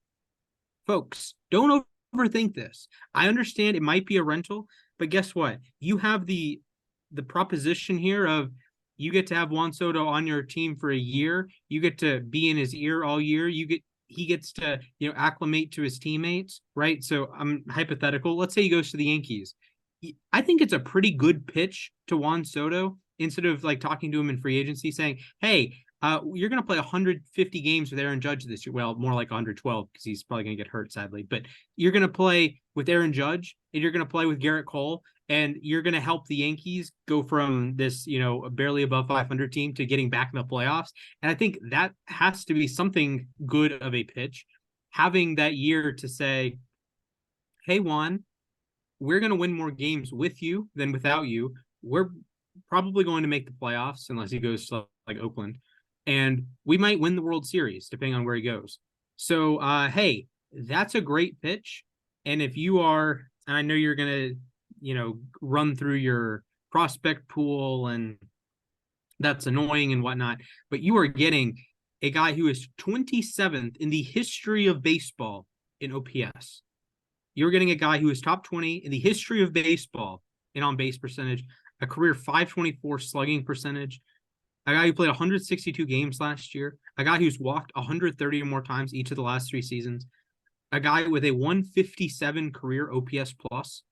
S2: Folks, don't overthink this. I understand it might be a rental, but guess what? You have the proposition here of, you get to have Juan Soto on your team for a year. You get to be in his ear all year. He gets to, acclimate to his teammates, right? So I'm hypothetical. Let's say he goes to the Yankees. I think it's a pretty good pitch to Juan Soto, instead of like talking to him in free agency saying, hey, you're going to play 150 games with Aaron Judge this year. Well, more like 112, because he's probably going to get hurt, sadly. But you're going to play with Aaron Judge, and you're going to play with Garrett Cole, and you're going to help the Yankees go from this, barely above 500 team to getting back in the playoffs. And I think that has to be something good of a pitch, having that year to say, hey, Juan, we're going to win more games with you than without you. We're probably going to make the playoffs unless he goes to like Oakland. And we might win the World Series depending on where he goes. So, hey, that's a great pitch. And if you are, and I know you're going to, run through your prospect pool, and that's annoying and whatnot, but you are getting a guy who is 27th in the history of baseball in OPS. You're getting a guy who is top 20 in the history of baseball in on-base percentage, a career 524 slugging percentage, a guy who played 162 games last year, a guy who's walked 130 or more times each of the last 3 seasons, a guy with a 157 career OPS plus.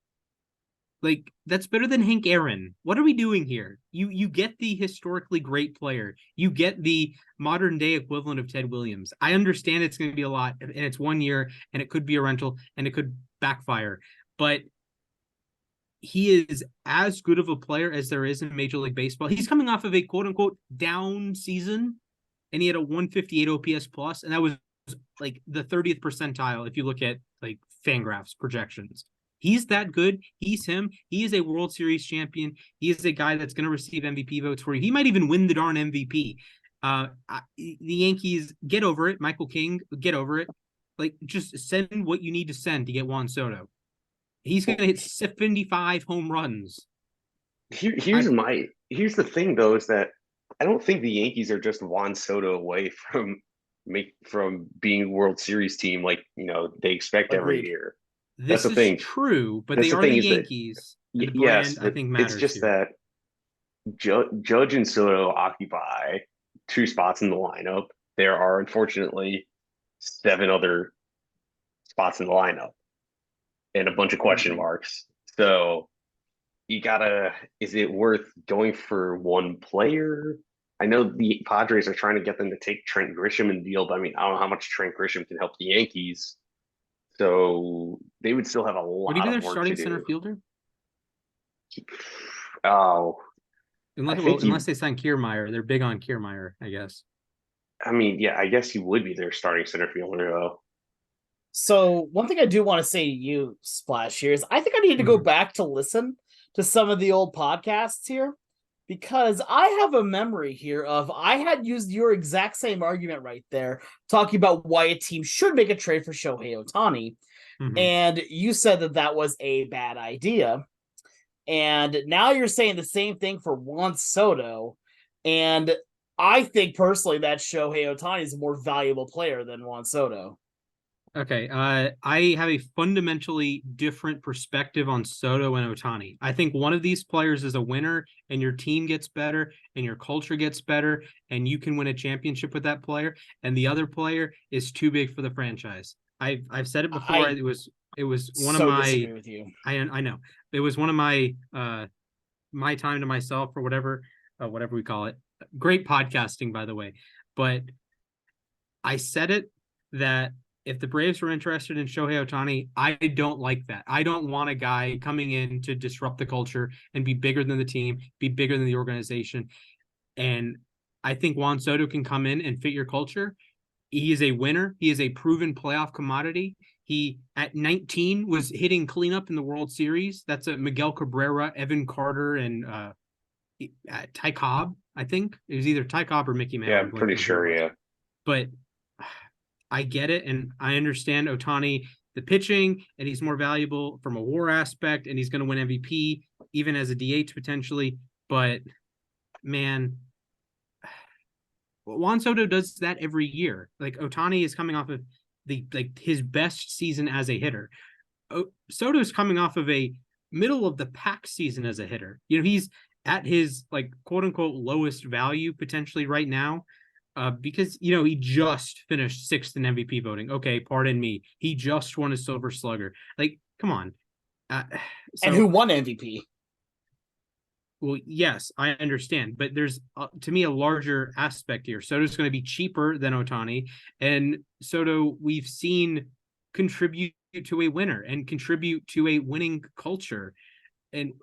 S2: Like, that's better than Hank Aaron. What are we doing here? You get the historically great player. You get the modern day equivalent of Ted Williams. I understand it's going to be a lot, and it's 1 year, and it could be a rental, and it could backfire. But he is as good of a player as there is in Major League Baseball. He's coming off of a quote-unquote down season, and he had a 158 OPS plus, and that was like the 30th percentile if you look at like Fangraphs projections. He's that good. He's him. He is a World Series champion. He is a guy that's going to receive MVP votes for you. He might even win the darn MVP. The Yankees, get over it. Michael King, get over it. Like, just send what you need to send to get Juan Soto. He's going to hit 75 home runs.
S1: Here's the thing, though, is that I don't think the Yankees are just Juan Soto away from being a World Series team like they expect every year.
S2: This
S1: That's the thing.
S2: True, but they are the Yankees.
S1: The
S2: brand, I think, matters.
S1: It's just
S2: here.
S1: that Judge and Soto occupy 2 spots in the lineup. There are, unfortunately, 7 other spots in the lineup and a bunch of question marks. So is it worth going for one player? I know the Padres are trying to get them to take Trent Grisham in the deal, but I don't know how much Trent Grisham can help the Yankees. So they would still have a lot of work to do. Would he be their starting center fielder? Oh.
S2: Unless they sign Kiermaier. They're big on Kiermaier, I guess.
S1: I guess he would be their starting center fielder, though.
S3: So one thing I do want to say to you, Splash, here is I think I need to go back to listen to some of the old podcasts here, because I have a memory here of I had used your exact same argument right there, talking about why a team should make a trade for Shohei Ohtani. And you said that that was a bad idea. And now you're saying the same thing for Juan Soto. And I think personally that Shohei Ohtani is a more valuable player than Juan Soto.
S2: Okay, I have a fundamentally different perspective on Soto and Ohtani. I think one of these players is a winner, and your team gets better, and your culture gets better, and you can win a championship with that player. And the other player is too big for the franchise. I've said it before. It was one
S3: so
S2: of my.
S3: Disagree with you.
S2: I know it was one of my my time to myself or whatever we call it. Great podcasting, by the way, but I said it that if the Braves were interested in Shohei Ohtani, I don't like that. I don't want a guy coming in to disrupt the culture and be bigger than the team, be bigger than the organization. And I think Juan Soto can come in and fit your culture. He is a winner. He is a proven playoff commodity. He, at 19, was hitting cleanup in the World Series. That's a Miguel Cabrera, Evan Carter, and Ty Cobb, I think. It was either Ty Cobb or Mickey Mantle.
S1: Yeah, I'm pretty sure, yeah.
S2: But I get it, and I understand Ohtani, the pitching, and he's more valuable from a WAR aspect, and he's going to win MVP, even as a DH potentially. But, man, Juan Soto does that every year. Like, Ohtani is coming off of his best season as a hitter. Soto's coming off of a middle of the pack season as a hitter. You know, he's at his like quote unquote lowest value potentially right now. Because, you know, he just finished 6th in MVP voting. Okay, pardon me. He just won a Silver Slugger. Like, come on.
S3: And who won MVP?
S2: Well, yes, I understand. But there's, to me, a larger aspect here. Soto's going to be cheaper than Ohtani. And Soto, we've seen contribute to a winner and contribute to a winning culture and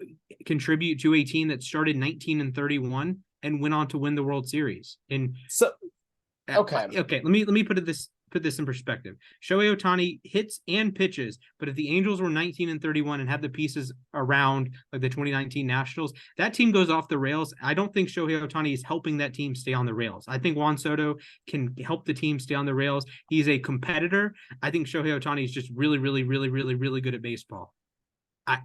S2: contribute to a team that started 19-31 and went on to win the World Series. And
S3: so, okay,
S2: let me put this in perspective. Shohei Ohtani hits and pitches, but if the Angels were 19-31 and had the pieces around like the 2019 Nationals, that team goes off the rails. I don't think Shohei Ohtani is helping that team stay on the rails. I think Juan Soto can help the team stay on the rails. He's a competitor. I think Shohei Ohtani is just really, really, really, really, really good at baseball. I'm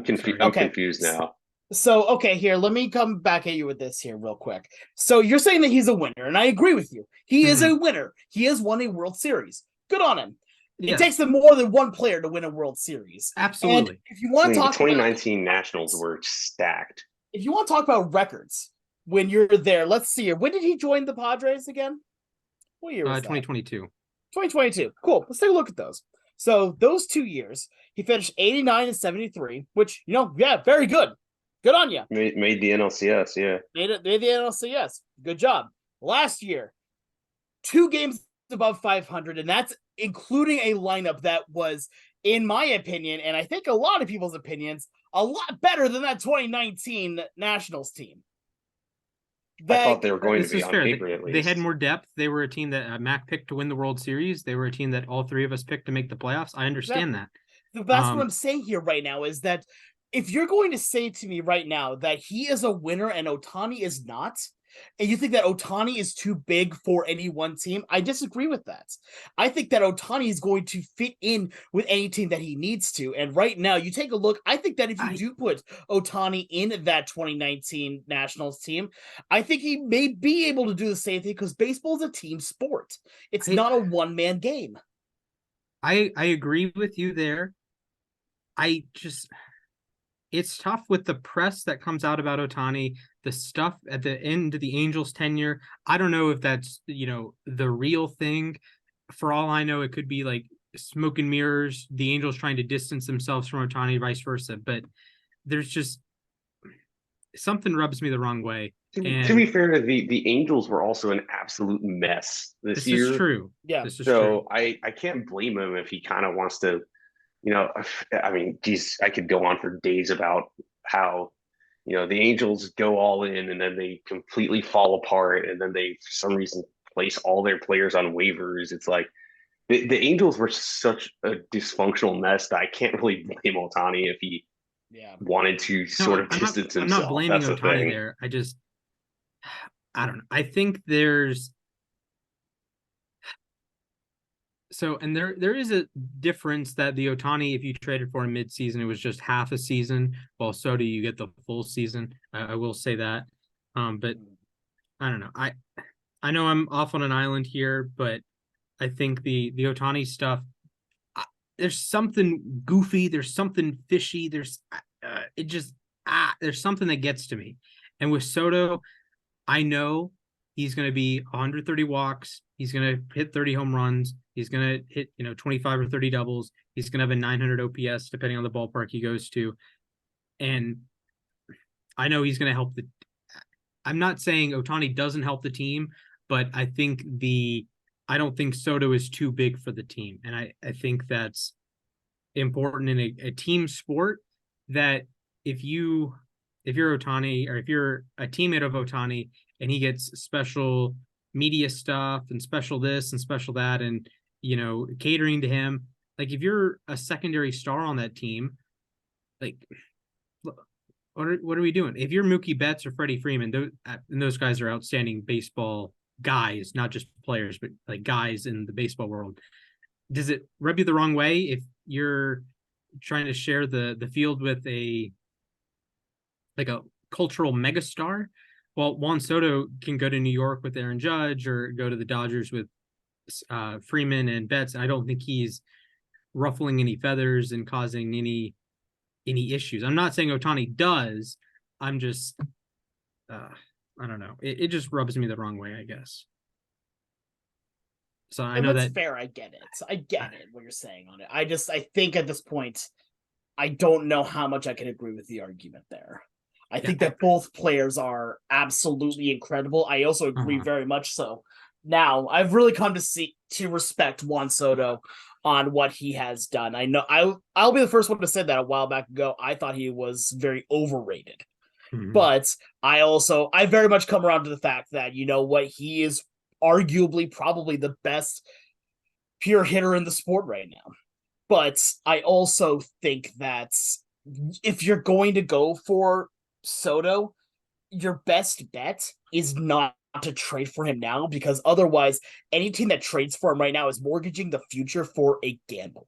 S1: confused. I'm confused now.
S3: So, okay, here, let me come back at you with this here real quick. So you're saying that he's a winner, and I agree with you. He is a winner. He has won a World Series. Good on him. Yes. It takes them more than one player to win a World Series.
S2: Absolutely.
S3: And if you want to talk
S1: the 2019 Nationals were stacked.
S3: If you want to talk about records, when you're there, let's see here. When did he join the Padres again? What year was
S2: 2022.
S3: 2022. Cool. Let's take a look at those. So those 2 years, he finished 89 and 73, which, you know, yeah, very good. Good on you.
S1: Made the NLCS, yeah.
S3: Made the NLCS. Good job. Last year, 2 games above 500, and that's including a lineup that was, in my opinion, and I think a lot of people's opinions, a lot better than that 2019 Nationals team.
S1: I thought they were going to be on paper at least.
S2: They had more depth. They were a team that Mac picked to win the World Series. They were a team that all 3 of us picked to make the playoffs. I understand that.
S3: That's what I'm saying here right now is that if you're going to say to me right now that he is a winner and Ohtani is not, and you think that Ohtani is too big for any one team, I disagree with that. I think that Ohtani is going to fit in with any team that he needs to. And right now, you take a look, I think that if you do put Ohtani in that 2019 Nationals team, I think he may be able to do the same thing because baseball is a team sport. It's not a one-man game.
S2: I agree with you there. It's tough with the press that comes out about Ohtani, the stuff at the end of the Angels tenure. I don't know if that's, you know, the real thing. For all I know, it could be like smoke and mirrors, the Angels trying to distance themselves from Ohtani, vice versa. But there's just something rubs me the wrong way.
S1: To be fair, the Angels were also an absolute mess this year.
S2: This is true.
S3: Yeah.
S2: This is true.
S1: I can't blame him if he kind of wants to, you know, I mean, geez, I could go on for days about how, you know, the Angels go all in and then they completely fall apart and then they, for some reason, place all their players on waivers. It's like the Angels were such a dysfunctional mess that I can't really blame Ohtani if he
S3: Yeah.
S1: wanted to sort of distance
S2: I'm not
S1: himself.
S2: blaming
S1: That's the
S2: Ohtani
S1: thing.
S2: there. I don't know. I think there's and there is a difference that the Ohtani, if you traded for him mid-season, it was just half a season, while Soto you get the full season. I will say that. But I don't know. I know I'm off on an island here, but I think the Ohtani stuff, there's something goofy, there's something fishy, there's something that gets to me. And with Soto, I know he's going to be 130 walks. He's going to hit 30 home runs. He's going to hit, 25 or 30 doubles. He's going to have a 900 OPS depending on the ballpark he goes to. And I know he's going to help I'm not saying Ohtani doesn't help the team, but I don't think Soto is too big for the team. And I think that's important in a team sport, that if you're Ohtani, or if you're a teammate of Ohtani and he gets special media stuff and special this and special that, and, catering to him, like if you're a secondary star on that team, like what are we doing? If you're Mookie Betts or Freddie Freeman, those guys are outstanding baseball guys, not just players, but like guys in the baseball world. Does it rub you the wrong way if you're trying to share the field with a cultural megastar? Well, Juan Soto can go to New York with Aaron Judge, or go to the Dodgers with Freeman and Betts. I don't think he's ruffling any feathers and causing any issues. I'm not saying Ohtani does. I'm just, I don't know. It just rubs me the wrong way, I guess. So I know
S3: that's fair. I get it. I get it, what you're saying on it. I think at this point, I don't know how much I can agree with the argument there. I think that both players are absolutely incredible. I also agree very much so. Now, I've really come to respect Juan Soto on what he has done. I know I'll be the first one to say that a while back ago. I thought he was very overrated. But I very much come around to the fact that, he is arguably probably the best pure hitter in the sport right now. But I also think that if you're going to go for Soto, your best bet is not to trade for him now, because otherwise any team that trades for him right now is mortgaging the future for a gamble.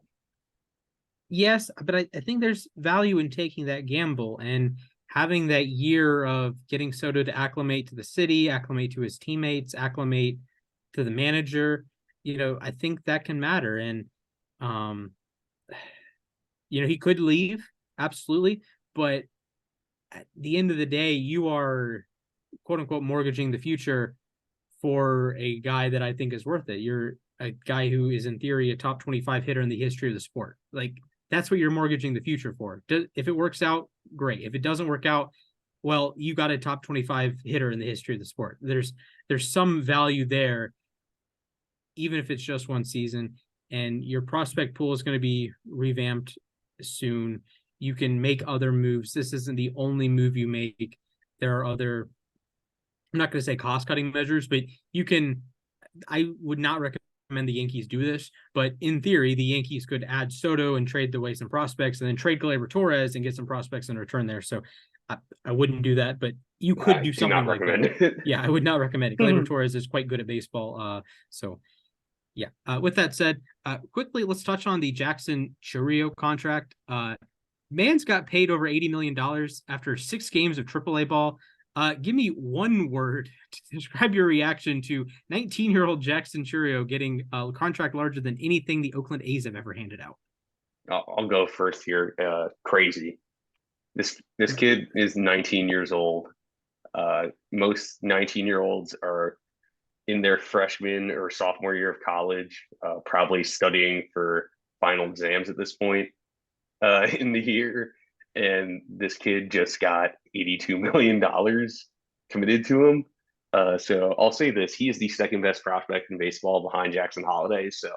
S2: Yes, but I think there's value in taking that gamble and having that year of getting Soto to acclimate to the city, acclimate to his teammates, acclimate to the manager. I think that can matter. And, he could leave, absolutely. But at the end of the day, you are, quote unquote, mortgaging the future for a guy that I think is worth it. You're a guy who is, in theory, a top 25 hitter in the history of the sport. Like, that's what you're mortgaging the future for. If it works out, great. If it doesn't work out, well, you got a top 25 hitter in the history of the sport. There's some value there, even if it's just one season. And your prospect pool is going to be revamped soon. You can make other moves. This isn't the only move you make. There are other, I'm not going to say cost-cutting measures, but I would not recommend the Yankees do this, but in theory, the Yankees could add Soto and trade away some prospects, and then trade Gleyber Torres and get some prospects in return there. So I wouldn't do that, but you could do something like that. Yeah, I would not recommend it. Gleyber Torres is quite good at baseball. So yeah. With that said, quickly, let's touch on the Jackson Chourio contract. Man's got paid over $80 million after 6 games of AAA ball. Give me one word to describe your reaction to 19-year-old Jackson Chourio getting a contract larger than anything the Oakland A's have ever handed out.
S1: I'll go first here. Crazy. This kid is 19 years old. Most 19-year-olds are in their freshman or sophomore year of college, probably studying for final exams at this point in the year. And this kid just got $82 million committed to him. So I'll say this: he is the second best prospect in baseball behind Jackson Holliday. So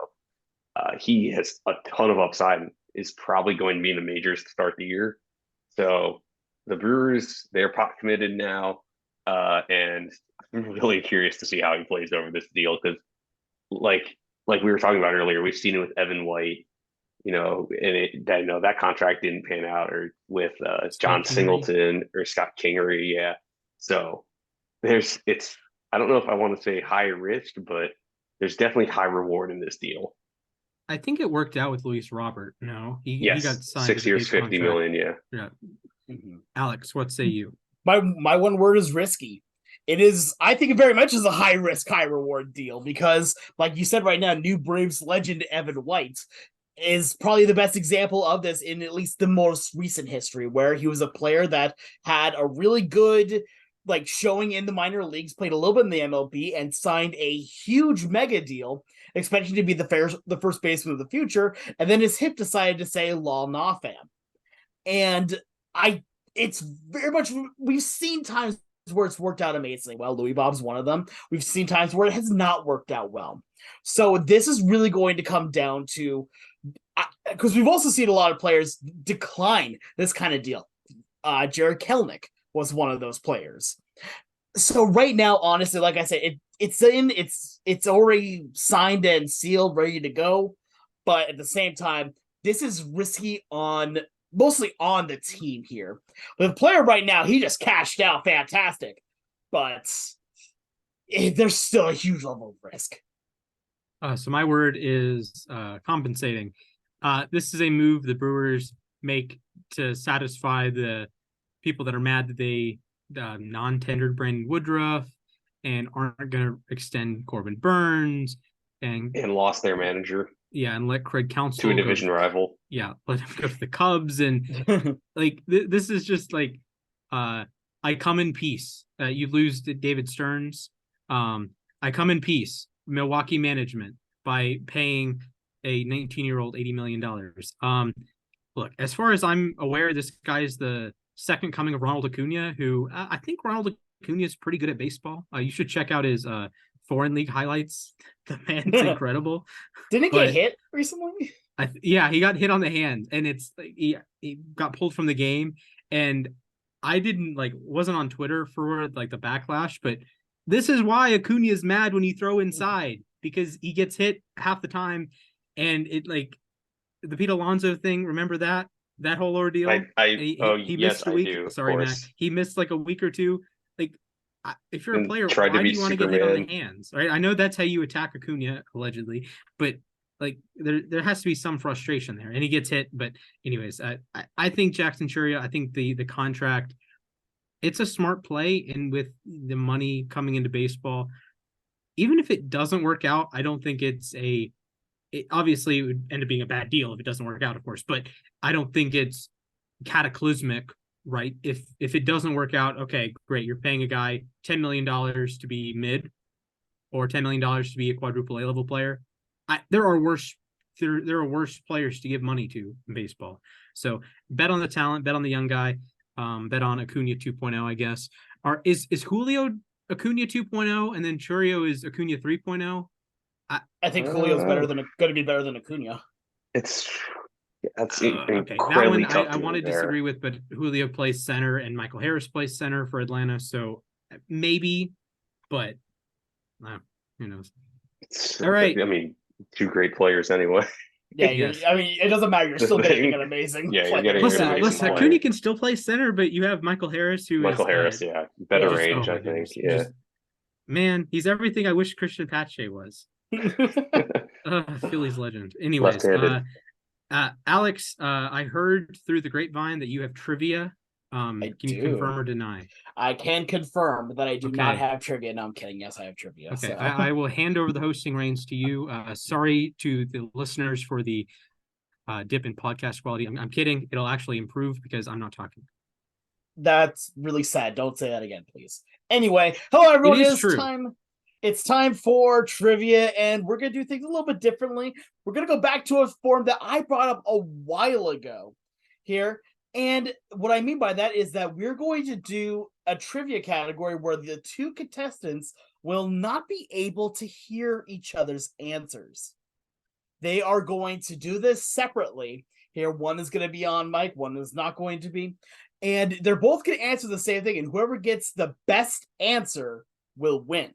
S1: he has a ton of upside and is probably going to be in the majors to start the year. So the Brewers, they're pop committed now. And I'm really curious to see how he plays over this deal, because like we were talking about earlier, we've seen it with Evan White. that contract didn't pan out, or with John
S2: Scott Kingery.
S1: Singleton or Scott Kingery. Yeah. So it's, I don't know if I want to say high risk, but there's definitely high reward in this deal.
S2: I think it worked out with Luis Robert. No, he
S1: Yes,
S2: got signed
S1: 6
S2: to a
S1: years,
S2: big
S1: 50
S2: contract.
S1: million. Yeah.
S2: Yeah.
S3: Mm-hmm.
S2: Alex, what say you?
S3: My one word is risky. It is, I think it very much is a high risk, high reward deal because, like you said right now, new Braves legend Evan White is probably the best example of this in at least the most recent history, where he was a player that had a really good showing in the minor leagues, played a little bit in the MLB, and signed a huge mega deal, expecting to be the first baseman of the future, and then his hip decided to say "La Na fam," and it's very much, we've seen times where it's worked out amazingly well. Louis Bob's one of them. We've seen times where it has not worked out well. So this is really going to come down to, because we've also seen a lot of players decline this kind of deal. Jared Kelenic was one of those players. So right now, honestly, like I said, it's already signed and sealed, ready to go. But at the same time, this is risky mostly on the team here. The player right now, he just cashed out, fantastic, but there's still a huge level of risk.
S2: So my word is compensating. This is a move the Brewers make to satisfy the people that are mad that they non-tendered Brandon Woodruff and aren't going to extend Corbin Burns and
S1: lost their manager.
S2: Yeah, and let Craig Counsell
S1: to a division rival.
S2: Yeah, let him go to the Cubs, and this is just I come in peace. You lose David Stearns. I come in peace. Milwaukee management by paying a 19-year-old $80 million. Look, as far as I'm aware, this guy is the second coming of Ronald Acuna, who I think Ronald Acuna is pretty good at baseball. You should check out his foreign league highlights. The man's incredible.
S3: Didn't he get hit recently?
S2: Yeah, he got hit on the hand, and it's he got pulled from the game. And I wasn't on Twitter for the backlash, but this is why Acuna is mad when you throw inside, because he gets hit half the time, and it the Pete Alonso thing. Remember that whole ordeal? He missed a week.
S1: Do,
S2: sorry, Matt. He missed a week or two. If you're a player, why do you want to get hit on the hands? Right? I know that's how you attack Acuna allegedly, but there has to be some frustration there, and he gets hit. But anyways, I think Jackson Churia, I think the contract, it's a smart play, and with the money coming into baseball, even if it doesn't work out, I don't think obviously it would end up being a bad deal if it doesn't work out, of course, but I don't think it's cataclysmic. Right. If it doesn't work out, okay, great. You're paying a guy $10 million to be mid, or $10 million to be a quadruple A level player. There are worse players to give money to in baseball. So bet on the talent, bet on the young guy, bet on Acuna 2.0, I guess. Is Julio Acuna 2.0 and then Churio is Acuna 3.0?
S3: I think Julio's going to be better than Acuna.
S1: That's
S2: okay. That one I want to disagree with, but Julio plays center and Michael Harris plays center for Atlanta, so maybe, but who knows? All right.
S1: I mean, two great players anyway.
S3: Yeah, yes. I mean, it doesn't matter. You're still getting an amazing.
S1: Yeah, you're
S3: player.
S1: getting
S2: listen. Acuna can still play center, but you have Michael Harris,
S1: better range. I think. Yeah,
S2: man, he's everything I wish Christian Pache was. Phillies legend. Anyways, Alex, I heard through the grapevine that you have trivia. Can you confirm or deny?
S3: I can confirm that I do not have trivia. No, I'm kidding. Yes, I have trivia.
S2: Okay,
S3: so.
S2: I will hand over the hosting reins to you. Sorry to the listeners for the dip in podcast quality. I'm kidding. It'll actually improve because I'm not talking.
S3: That's really sad. Don't say that again, please. Anyway, hello everyone. It's time for trivia, and we're going to do things a little bit differently. We're going to go back to a form that I brought up a while ago here. And what I mean by that is that we're going to do a trivia category where the two contestants will not be able to hear each other's answers. They are going to do this separately. Here, one is going to be on mic, one is not going to be. And they're both going to answer the same thing, and whoever gets the best answer will win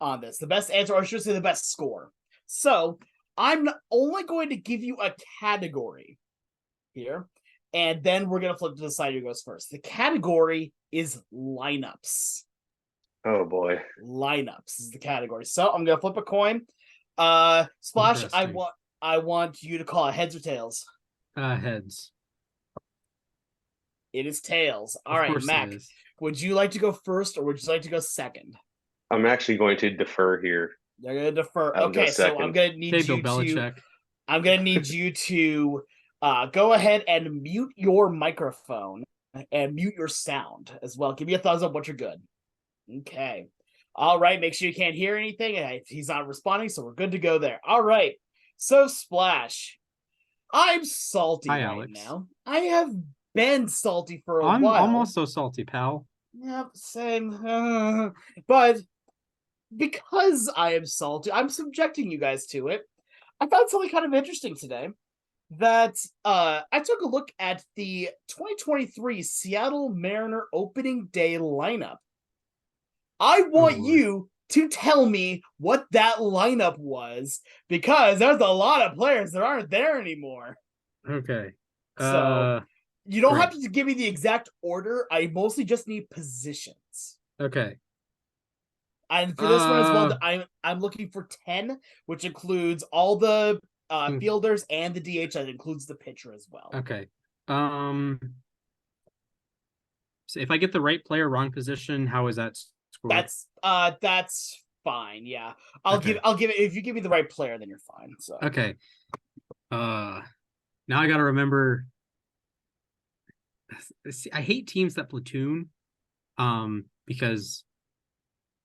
S3: on this. The best answer, or I should say the best score. So, I'm only going to give you a category here, and then we're going to flip to decide who goes first. The category is lineups.
S1: Oh boy.
S3: Lineups is the category. So I'm going to flip a coin. Splash, I want you to call it heads or tails.
S2: Heads.
S3: It is tails. All
S2: Of
S3: right,
S2: course
S3: Mac,
S2: it is.
S3: would you like to go first or would you like to go second?
S1: I'm actually going to defer here.
S3: They're going to defer.
S1: I'll go
S3: Okay, so I'm
S1: second.
S3: going to need
S2: Hey, Bill
S3: you to
S2: Belichick.
S3: I'm going to need you to go ahead and mute your microphone and mute your sound as well. Give me a thumbs up once you're good. Okay. All right, make sure you can't hear anything. He's not responding, so we're good to go there. All right. So, Splash, I'm salty
S2: Hi,
S3: right
S2: Alex.
S3: now. I have been salty for a
S2: I'm
S3: while.
S2: almost so salty, pal.
S3: Yep, same. But because I am salty, I'm subjecting you guys to it. I found something kind of interesting today. That I took a look at the 2023 Seattle Mariner opening day lineup. I want you to tell me what that lineup was, because there's a lot of players that aren't there anymore.
S2: Okay.
S3: So you don't have
S2: great.
S3: to give me the exact order. I mostly just need positions.
S2: Okay.
S3: And for this one as well, I'm looking for 10, which includes all the fielders and the DH. That includes the pitcher as well.
S2: Okay. So if I get the right player, wrong position, how is that scored?
S3: That's fine. Yeah, I'll give it. If you give me the right player, then you're fine. So
S2: okay. Now I got to remember. I hate teams that platoon, because,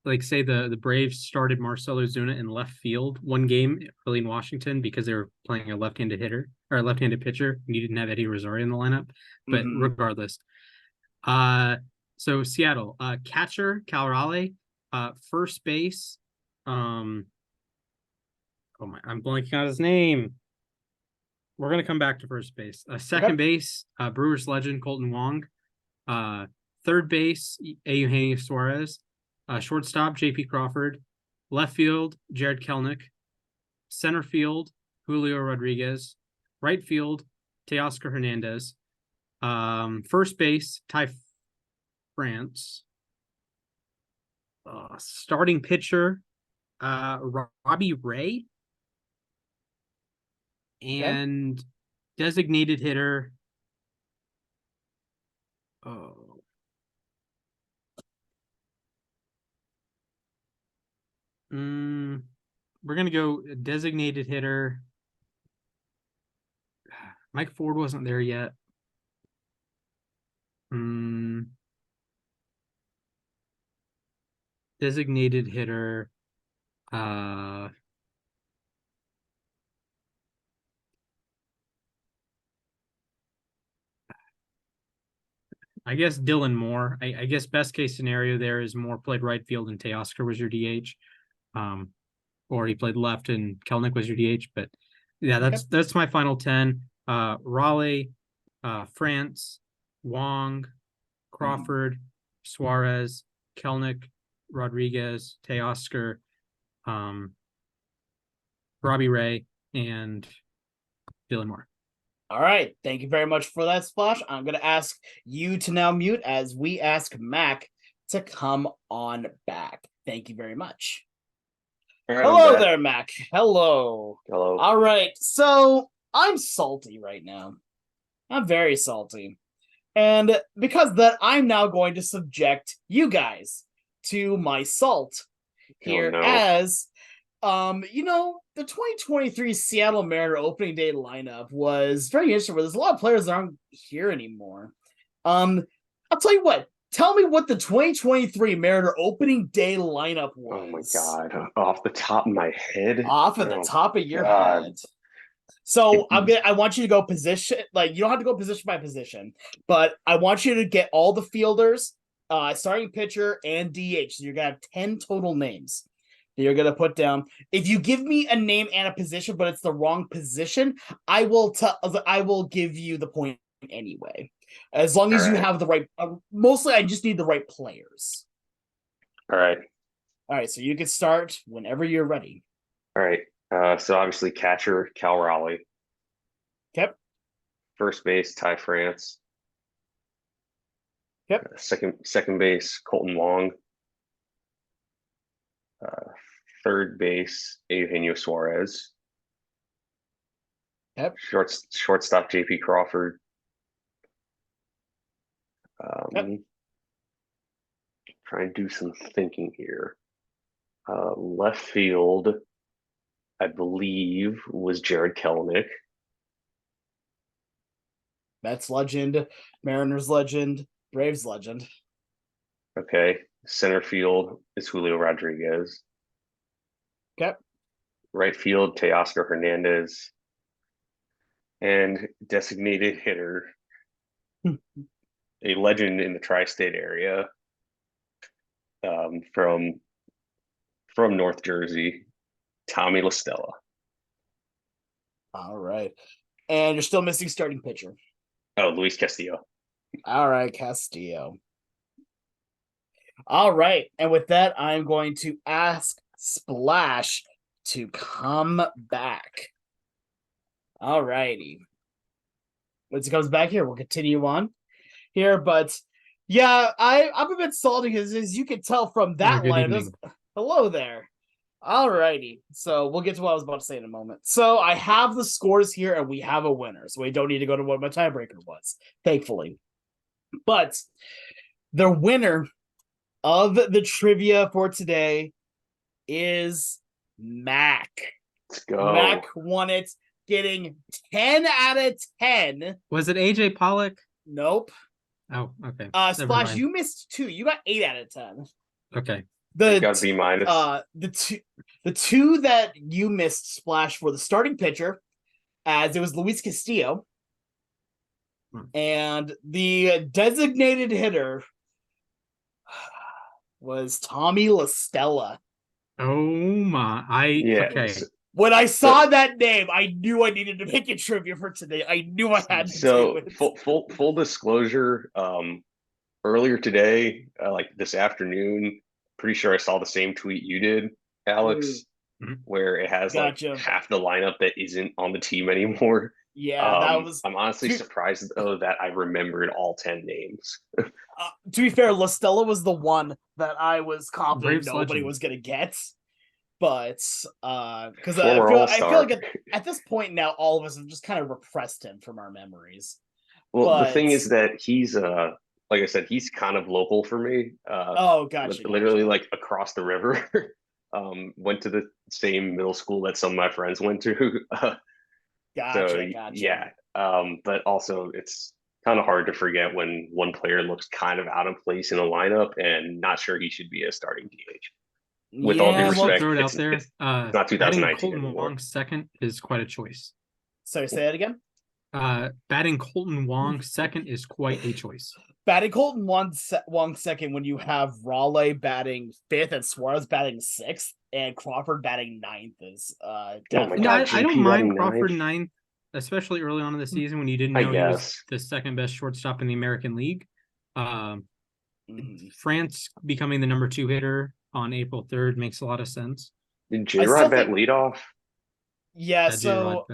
S2: like, say the Braves started Marcell Ozuna in left field one game early in Washington because they were playing a left-handed hitter or a left-handed pitcher, and you didn't have Eddie Rosario in the lineup. But regardless, so Seattle, catcher Cal Raleigh, first base, I'm blanking on his name. We're gonna come back to first base. Second base, Brewers legend Colton Wong. Third base, Eugenio Suarez. Shortstop, J.P. Crawford. Left field, Jared Kelenic. Center field, Julio Rodriguez. Right field, Teoscar Hernandez. First base, Ty France. Starting pitcher, Robbie Ray. And designated hitter. We're gonna go designated hitter. Mike Ford wasn't there yet. Designated hitter. I guess Dylan Moore. I guess best case scenario there is Moore played right field and Teoscar was your DH. Or he played left and Kelenic was your DH. But yeah, that's my final 10. Raleigh, France, Wong, Crawford, Suarez, Kelenic, Rodriguez, Teoscar, Robbie Ray, and Dylan Moore.
S3: All right. Thank you very much for that, Splash. I'm going to ask you to now mute as we ask Mac to come on back. Thank you very much.
S1: Right,
S3: hello there, Mac. Hello.
S1: Hello.
S3: All right. So I'm salty right now. I'm very salty. And because of that, I'm now going to subject you guys to my salt here as the 2023 Seattle Mariner opening day lineup was very interesting, where there's a lot of players that aren't here anymore. I'll tell you what, tell me what the 2023 Mariner opening day lineup was.
S1: Oh my God. Off the top of my head.
S3: Off of the top of your head. So I want you to go position, like, you don't have to go position by position, but I want you to get all the fielders, starting pitcher, and DH. So you're gonna have 10 total names that you're gonna put down. If you give me a name and a position, but it's the wrong position, I will give you the point anyway. As long as you have the right. Mostly, I just need the right players.
S1: All right.
S3: So you can start whenever you're ready.
S1: All right. So obviously catcher Cal Raleigh,
S3: Yep.
S1: first base Ty France,
S3: Yep.
S1: second base Colton Wong, uh, third base Eugenio Suarez,
S3: Yep.
S1: shortstop JP Crawford,
S3: Yep.
S1: try and do some thinking here. Left field, I believe, was Jared Kelenic.
S3: Mets legend, Mariners legend, Braves legend.
S1: Okay. Center field is Julio Rodriguez.
S3: Okay.
S1: Right field, Teoscar Hernandez. And designated hitter, a legend in the tri-state area, from North Jersey, Tommy La Stella.
S3: All right. And you're still missing starting pitcher.
S1: Oh, Luis Castillo.
S3: All right, Castillo. All right. And with that, I'm going to ask Splash to come back. All righty. Once he comes back here, we'll continue on here. But yeah, I'm a bit salty because as you can tell from that
S2: Good
S3: line,
S2: evening.
S3: hello there. All righty. So we'll get to what I was about to say in a moment. So I have the scores here and we have a winner. So we don't need to go to what my tiebreaker was, thankfully. But the winner of the trivia for today is Mac.
S1: Let's go.
S3: Mac won it, getting 10 out of 10.
S2: Was it AJ Pollock?
S3: Nope.
S2: Oh, okay.
S3: Splash, you missed 2. You got 8 out of 10.
S2: Okay.
S1: You got B minus.
S3: The two that you missed, Splash, for the starting pitcher, as it was Luis Castillo. And the designated hitter was Tommy La Stella.
S2: Oh my! Okay.
S3: When I saw that name, I knew I needed to make a trivia for today. I knew I had to do it.
S1: Full disclosure, earlier today, like this afternoon, pretty sure I saw the same tweet you did, Alex, where it has like half the lineup that isn't on the team anymore.
S3: Yeah, that was.
S1: I'm honestly surprised though that I remembered all 10 names.
S3: To be fair, La Stella was the one that I was confident nobody was gonna get. But because I feel like at this point now, all of us have just kind of repressed him from our memories.
S1: Well, the thing is that he's like I said, he's kind of local for me.
S3: Gotcha.
S1: Literally like across the river. Went to the same middle school that some of my friends went to.
S3: Gotcha.
S1: Yeah. But also it's kind of hard to forget when one player looks kind of out of place in a lineup and not sure he should be a starting DH. With all due respect,
S2: throw it out there.
S1: It's not 2019
S2: Colton
S1: anymore.
S2: Wong second is quite a choice.
S3: Sorry, say that again.
S2: Batting Colton Wong second is quite a choice.
S3: Batting Colton Wong second when you have Raleigh batting 5th and Suarez batting 6th and Crawford batting 9th is definitely.
S2: I don't mind Crawford 9th, especially early on in the season when you didn't know he was the second best shortstop in the American League. France becoming the number 2 hitter on April 3rd makes a lot of sense.
S1: Did J-Rod bat leadoff?
S3: Yeah, so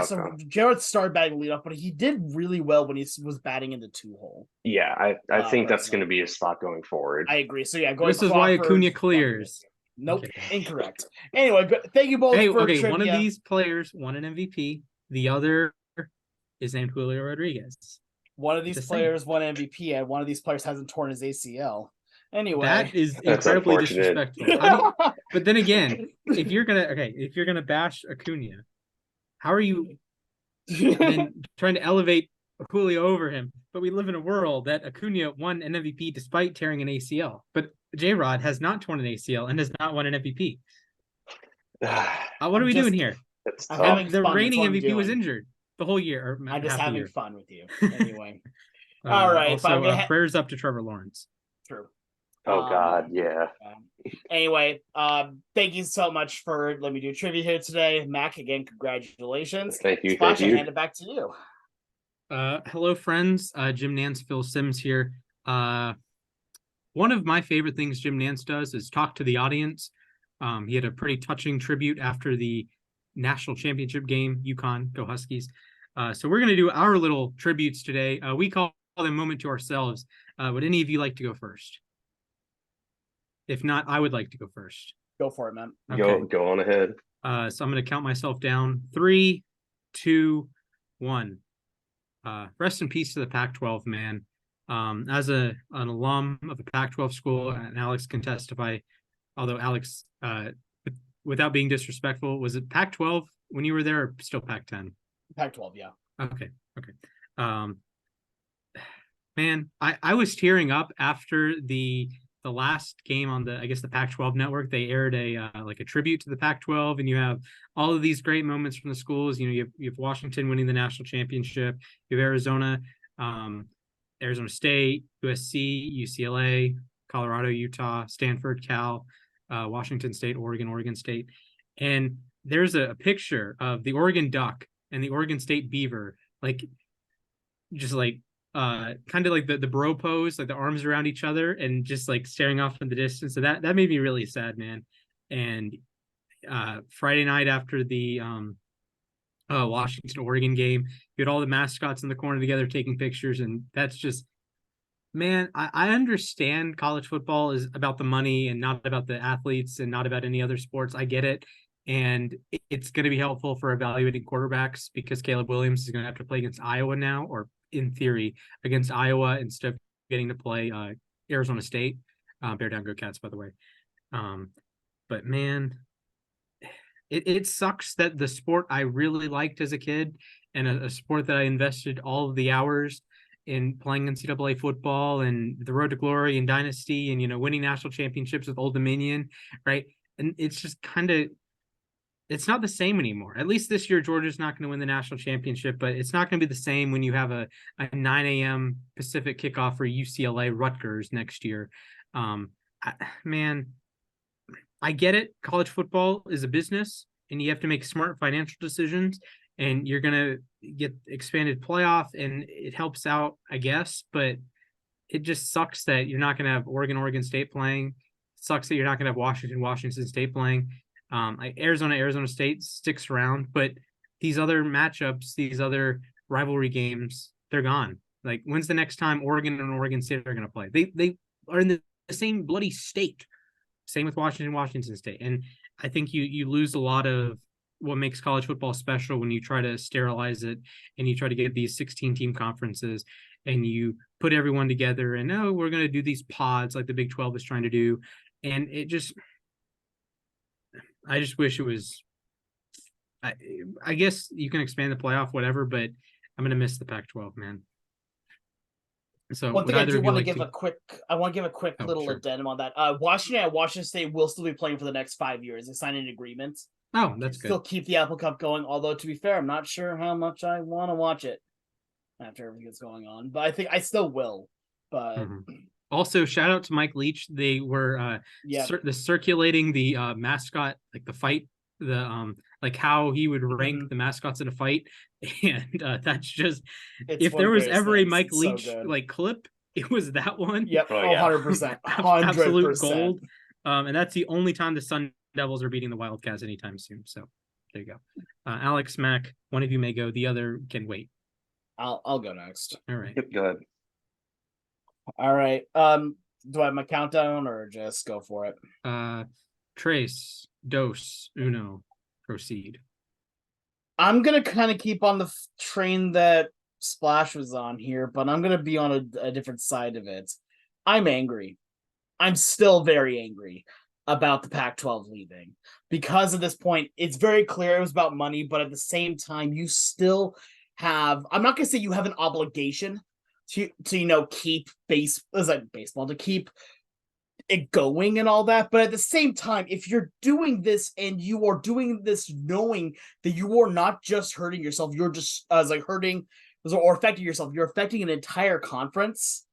S3: so Jared started batting leadoff, but he did really well when he was batting in the 2-hole.
S1: Yeah, I think that's going to be his spot going forward.
S3: I agree. So yeah,
S2: this is why Acuna clears.
S3: Nope, incorrect. Anyway, thank you both for trivia.
S2: One of these players won an MVP. The other is named Julio Rodriguez.
S3: One of these players won MVP, and one of these players hasn't torn his ACL. Anyway,
S2: that is incredibly disrespectful. But then again, if you're gonna bash Acuna, how are you then trying to elevate Julio over him? But we live in a world that Acuna won an MVP despite tearing an ACL, but J-Rod has not torn an ACL and has not won an MVP. What are we doing here? The reigning MVP was injured the whole year.
S3: I'm just having fun with you. Anyway. All right.
S2: Also, prayers up to Trevor Lawrence.
S3: True.
S1: Oh God, yeah.
S3: Anyway, thank you so much for letting me do trivia here today. Mac, again, congratulations.
S1: Thank you.
S3: Splash, I hand it back to you.
S2: Hello, friends. Jim Nance, Phil Sims here. One of my favorite things Jim Nance does is talk to the audience. He had a pretty touching tribute after the national championship game. UConn, go Huskies. So we're going to do our little tributes today. We call them moment to ourselves. Would any of you like to go first? If not, I would like to go first.
S3: Go for it, man.
S2: Okay.
S1: Go on ahead.
S2: So I'm going to count myself down. 3, 2, 1. Rest in peace to the Pac-12, man. As an alum of a Pac-12 school, and Alex can testify, although Alex, without being disrespectful, was it Pac-12 when you were there or still Pac-10?
S3: Pac-12, yeah.
S2: Okay. Man, I was tearing up after the last game on the Pac-12 network. They aired a tribute to the Pac-12, and you have all of these great moments from the schools. You have Washington winning the national championship. You have Arizona, Arizona State, USC, UCLA, Colorado, Utah, Stanford, Cal, Washington State, Oregon State, and there's a picture of the Oregon Duck and the Oregon State Beaver, kind of like the bro pose, like the arms around each other and just like staring off in the distance. So that made me really sad, man. And Friday night after the Washington Oregon game, you had all the mascots in the corner together taking pictures, and that's just, man, I understand college football is about the money and not about the athletes and not about any other sports. I get it. And it's going to be helpful for evaluating quarterbacks because Caleb Williams is going to have to play against Iowa now, or in theory against Iowa, instead of getting to play Arizona State. Bear down, go Cats, by the way. But man, it sucks that the sport I really liked as a kid, and a sport that I invested all of the hours in playing NCAA football and the Road to Glory and Dynasty and winning national championships with Old Dominion, right? And it's just kind of, it's not the same anymore. At least this year, Georgia's not going to win the national championship, but it's not going to be the same when you have a 9 a.m. Pacific kickoff for UCLA Rutgers next year. Man, I get it. College football is a business, and you have to make smart financial decisions, and you're going to get expanded playoff, and it helps out, I guess, but it just sucks that you're not going to have Oregon State playing. It sucks that you're not going to have Washington State playing. Arizona State sticks around, but these other matchups, these other rivalry games, they're gone. Like, when's the next time Oregon and Oregon State are going to play? They are in the same bloody state. Same with Washington State. And I think you lose a lot of what makes college football special when you try to sterilize it and you try to get these 16-team conferences and you put everyone together and, we're going to do these pods like the Big 12 is trying to do. And I just wish it was, I guess you can expand the playoff, whatever, but I'm going to miss the Pac-12, man. So
S3: one thing I do want to give
S2: to...
S3: a quick little
S2: sure.
S3: addendum on that. Washington State will still be playing for the next 5 years. They signed an agreement.
S2: Oh, that's good.
S3: Still keep the Apple Cup going. Although, to be fair, I'm not sure how much I want to watch it after everything that's going on. But I think I still will. But
S2: also, shout out to Mike Leach. They were circulating the mascot, like the fight, like how he would rank the mascots in a fight, and that's just, if there was ever a Mike Leach clip, it was that one.
S3: Yep, 100%,
S2: absolute gold. And that's the only time the Sun Devils are beating the Wildcats anytime soon. So there you go. Alex, Mac, one of you may go, the other can wait.
S3: I'll go next.
S2: All right.
S1: Go ahead.
S3: All right. Do I have my countdown or just go for it?
S2: Tres, dos, uno, proceed.
S3: I'm gonna kind of keep on the train that Splash was on here, but I'm gonna be on a different side of it. I'm angry. I'm still very angry about the Pac-12 leaving, because at this point it's very clear it was about money, but at the same time you still have, I'm not gonna say you have an obligation to keep baseball, to keep it going and all that, but at the same time, if you're doing this and you are doing this knowing that you are not just hurting yourself, you're just hurting or affecting yourself, you're affecting an entire conference.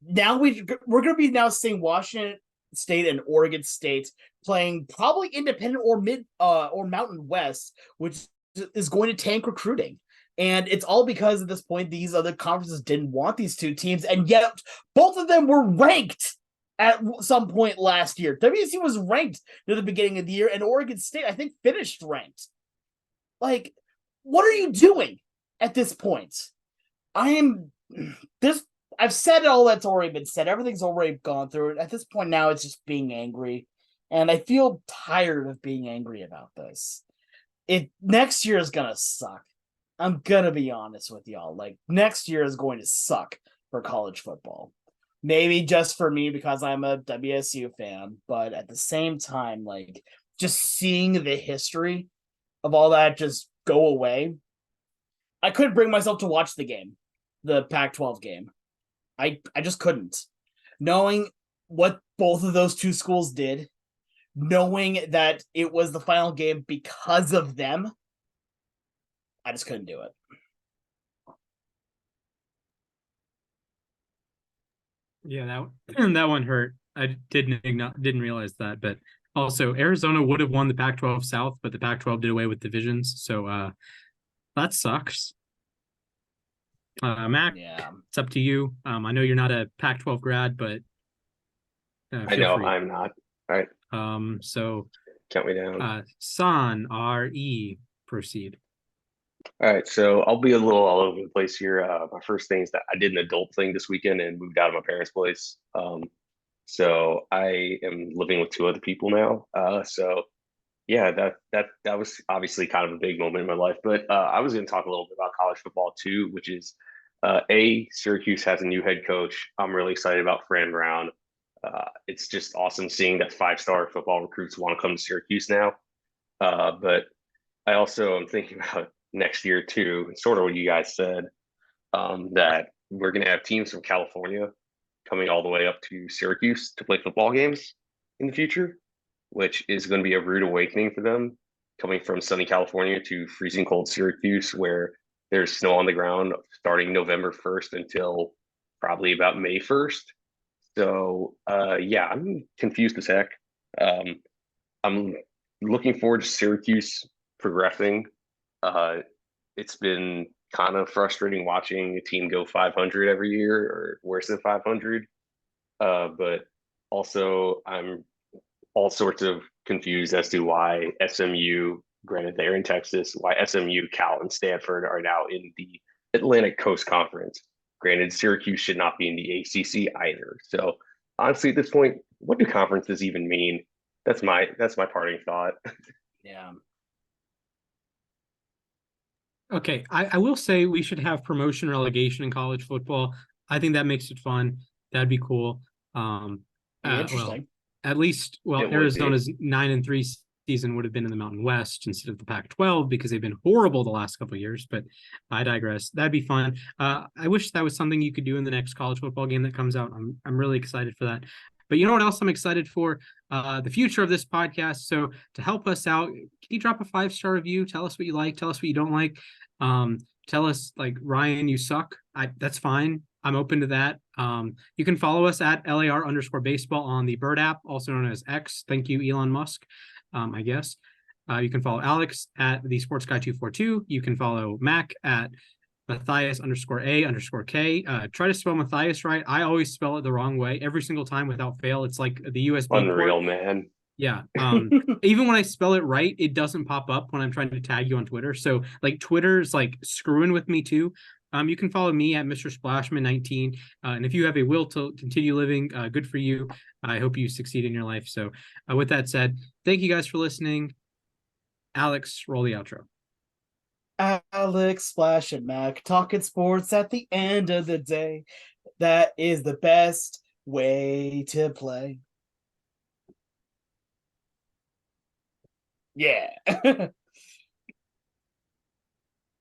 S3: Now we're going to be now seeing Washington State and Oregon State playing probably independent or mid or Mountain West, which is going to tank recruiting. And it's all because at this point, these other conferences didn't want these two teams, and yet both of them were ranked at some point last year. WSU was ranked near the beginning of the year, and Oregon State, I think, finished ranked. Like, what are you doing at this point? I've said all that's already been said. Everything's already gone through it. At this point now, it's just being angry. And I feel tired of being angry about this. Next year is gonna suck. I'm gonna be honest with y'all. Like, next year is going to suck for college football. Maybe just for me because I'm a WSU fan, but at the same time, like, just seeing the history of all that just go away. I couldn't bring myself to watch the game, the Pac-12 game. I just couldn't. Knowing what both of those two schools did, knowing that it was the final game because of them, I just couldn't do it.
S2: Yeah, that one hurt. I didn't realize that, but also Arizona would have won the Pac-12 South, but the Pac-12 did away with divisions, so that sucks. Mac,
S3: Yeah.
S2: it's up to you. I know you're not a Pac-12 grad, but
S1: I know
S2: free.
S1: I'm not. All right.
S2: So
S1: Count me down.
S2: San R-E, proceed.
S1: All right, so I'll be a little all over the place here. My first thing is that I did an adult thing this weekend and moved out of my parents' place. So I am living with two other people now. So yeah, that was obviously kind of a big moment in my life. But I was going to talk a little bit about college football too, which is Syracuse has a new head coach. I'm really excited about Fran Brown. It's just awesome seeing that 5-star football recruits want to come to Syracuse now. But I also am thinking about next year too, sort of what you guys said, that we're going to have teams from California coming all the way up to Syracuse to play football games in the future, which is going to be a rude awakening for them, coming from sunny California to freezing cold Syracuse, where there's snow on the ground starting November 1st until probably about May 1st. So yeah, I'm confused as heck. I'm looking forward to Syracuse progressing. It's been kind of frustrating watching a team go 500 every year or worse than 500. But also, I'm all sorts of confused as to why SMU, granted they're in Texas, why SMU, Cal, and Stanford are now in the Atlantic Coast Conference. Granted, Syracuse should not be in the ACC either. So honestly, at this point, what do conferences even mean? That's my parting thought.
S3: Yeah.
S2: Okay, I will say we should have promotion relegation in college football. I think that makes it fun. That'd be cool.
S3: Interesting.
S2: At least, Arizona's 9-3 season would have been in the Mountain West instead of the Pac-12 because they've been horrible the last couple of years. But I digress. That'd be fun. I wish that was something you could do in the next college football game that comes out. I'm really excited for that. But you know what else I'm excited for? The future of this podcast. So to help us out, can you drop a 5-star review? Tell us what you like. Tell us what you don't like. Tell us, like, Ryan, you suck. That's fine. I'm open to that. You can follow us at LAR_baseball on the Bird app, also known as X. Thank you, Elon Musk, I guess. You can follow Alex at the Sports Guy 242. You can follow Mac at Mathias_A_K. Try to spell Mathias right. I always spell it the wrong way every single time without fail. It's like the USB
S1: Unreal,
S2: port.
S1: man.
S2: Yeah. Even when I spell it right, it doesn't pop up when I'm trying to tag you on Twitter. So like Twitter's like screwing with me too. You can follow me at Mr. Splashman19. And if you have a will to continue living, good for you. I hope you succeed in your life. So with that said, thank you guys for listening. Alex, roll the outro.
S3: Alex, Splash, and Mac talking sports at the end of the day. That is the best way to play. Yeah.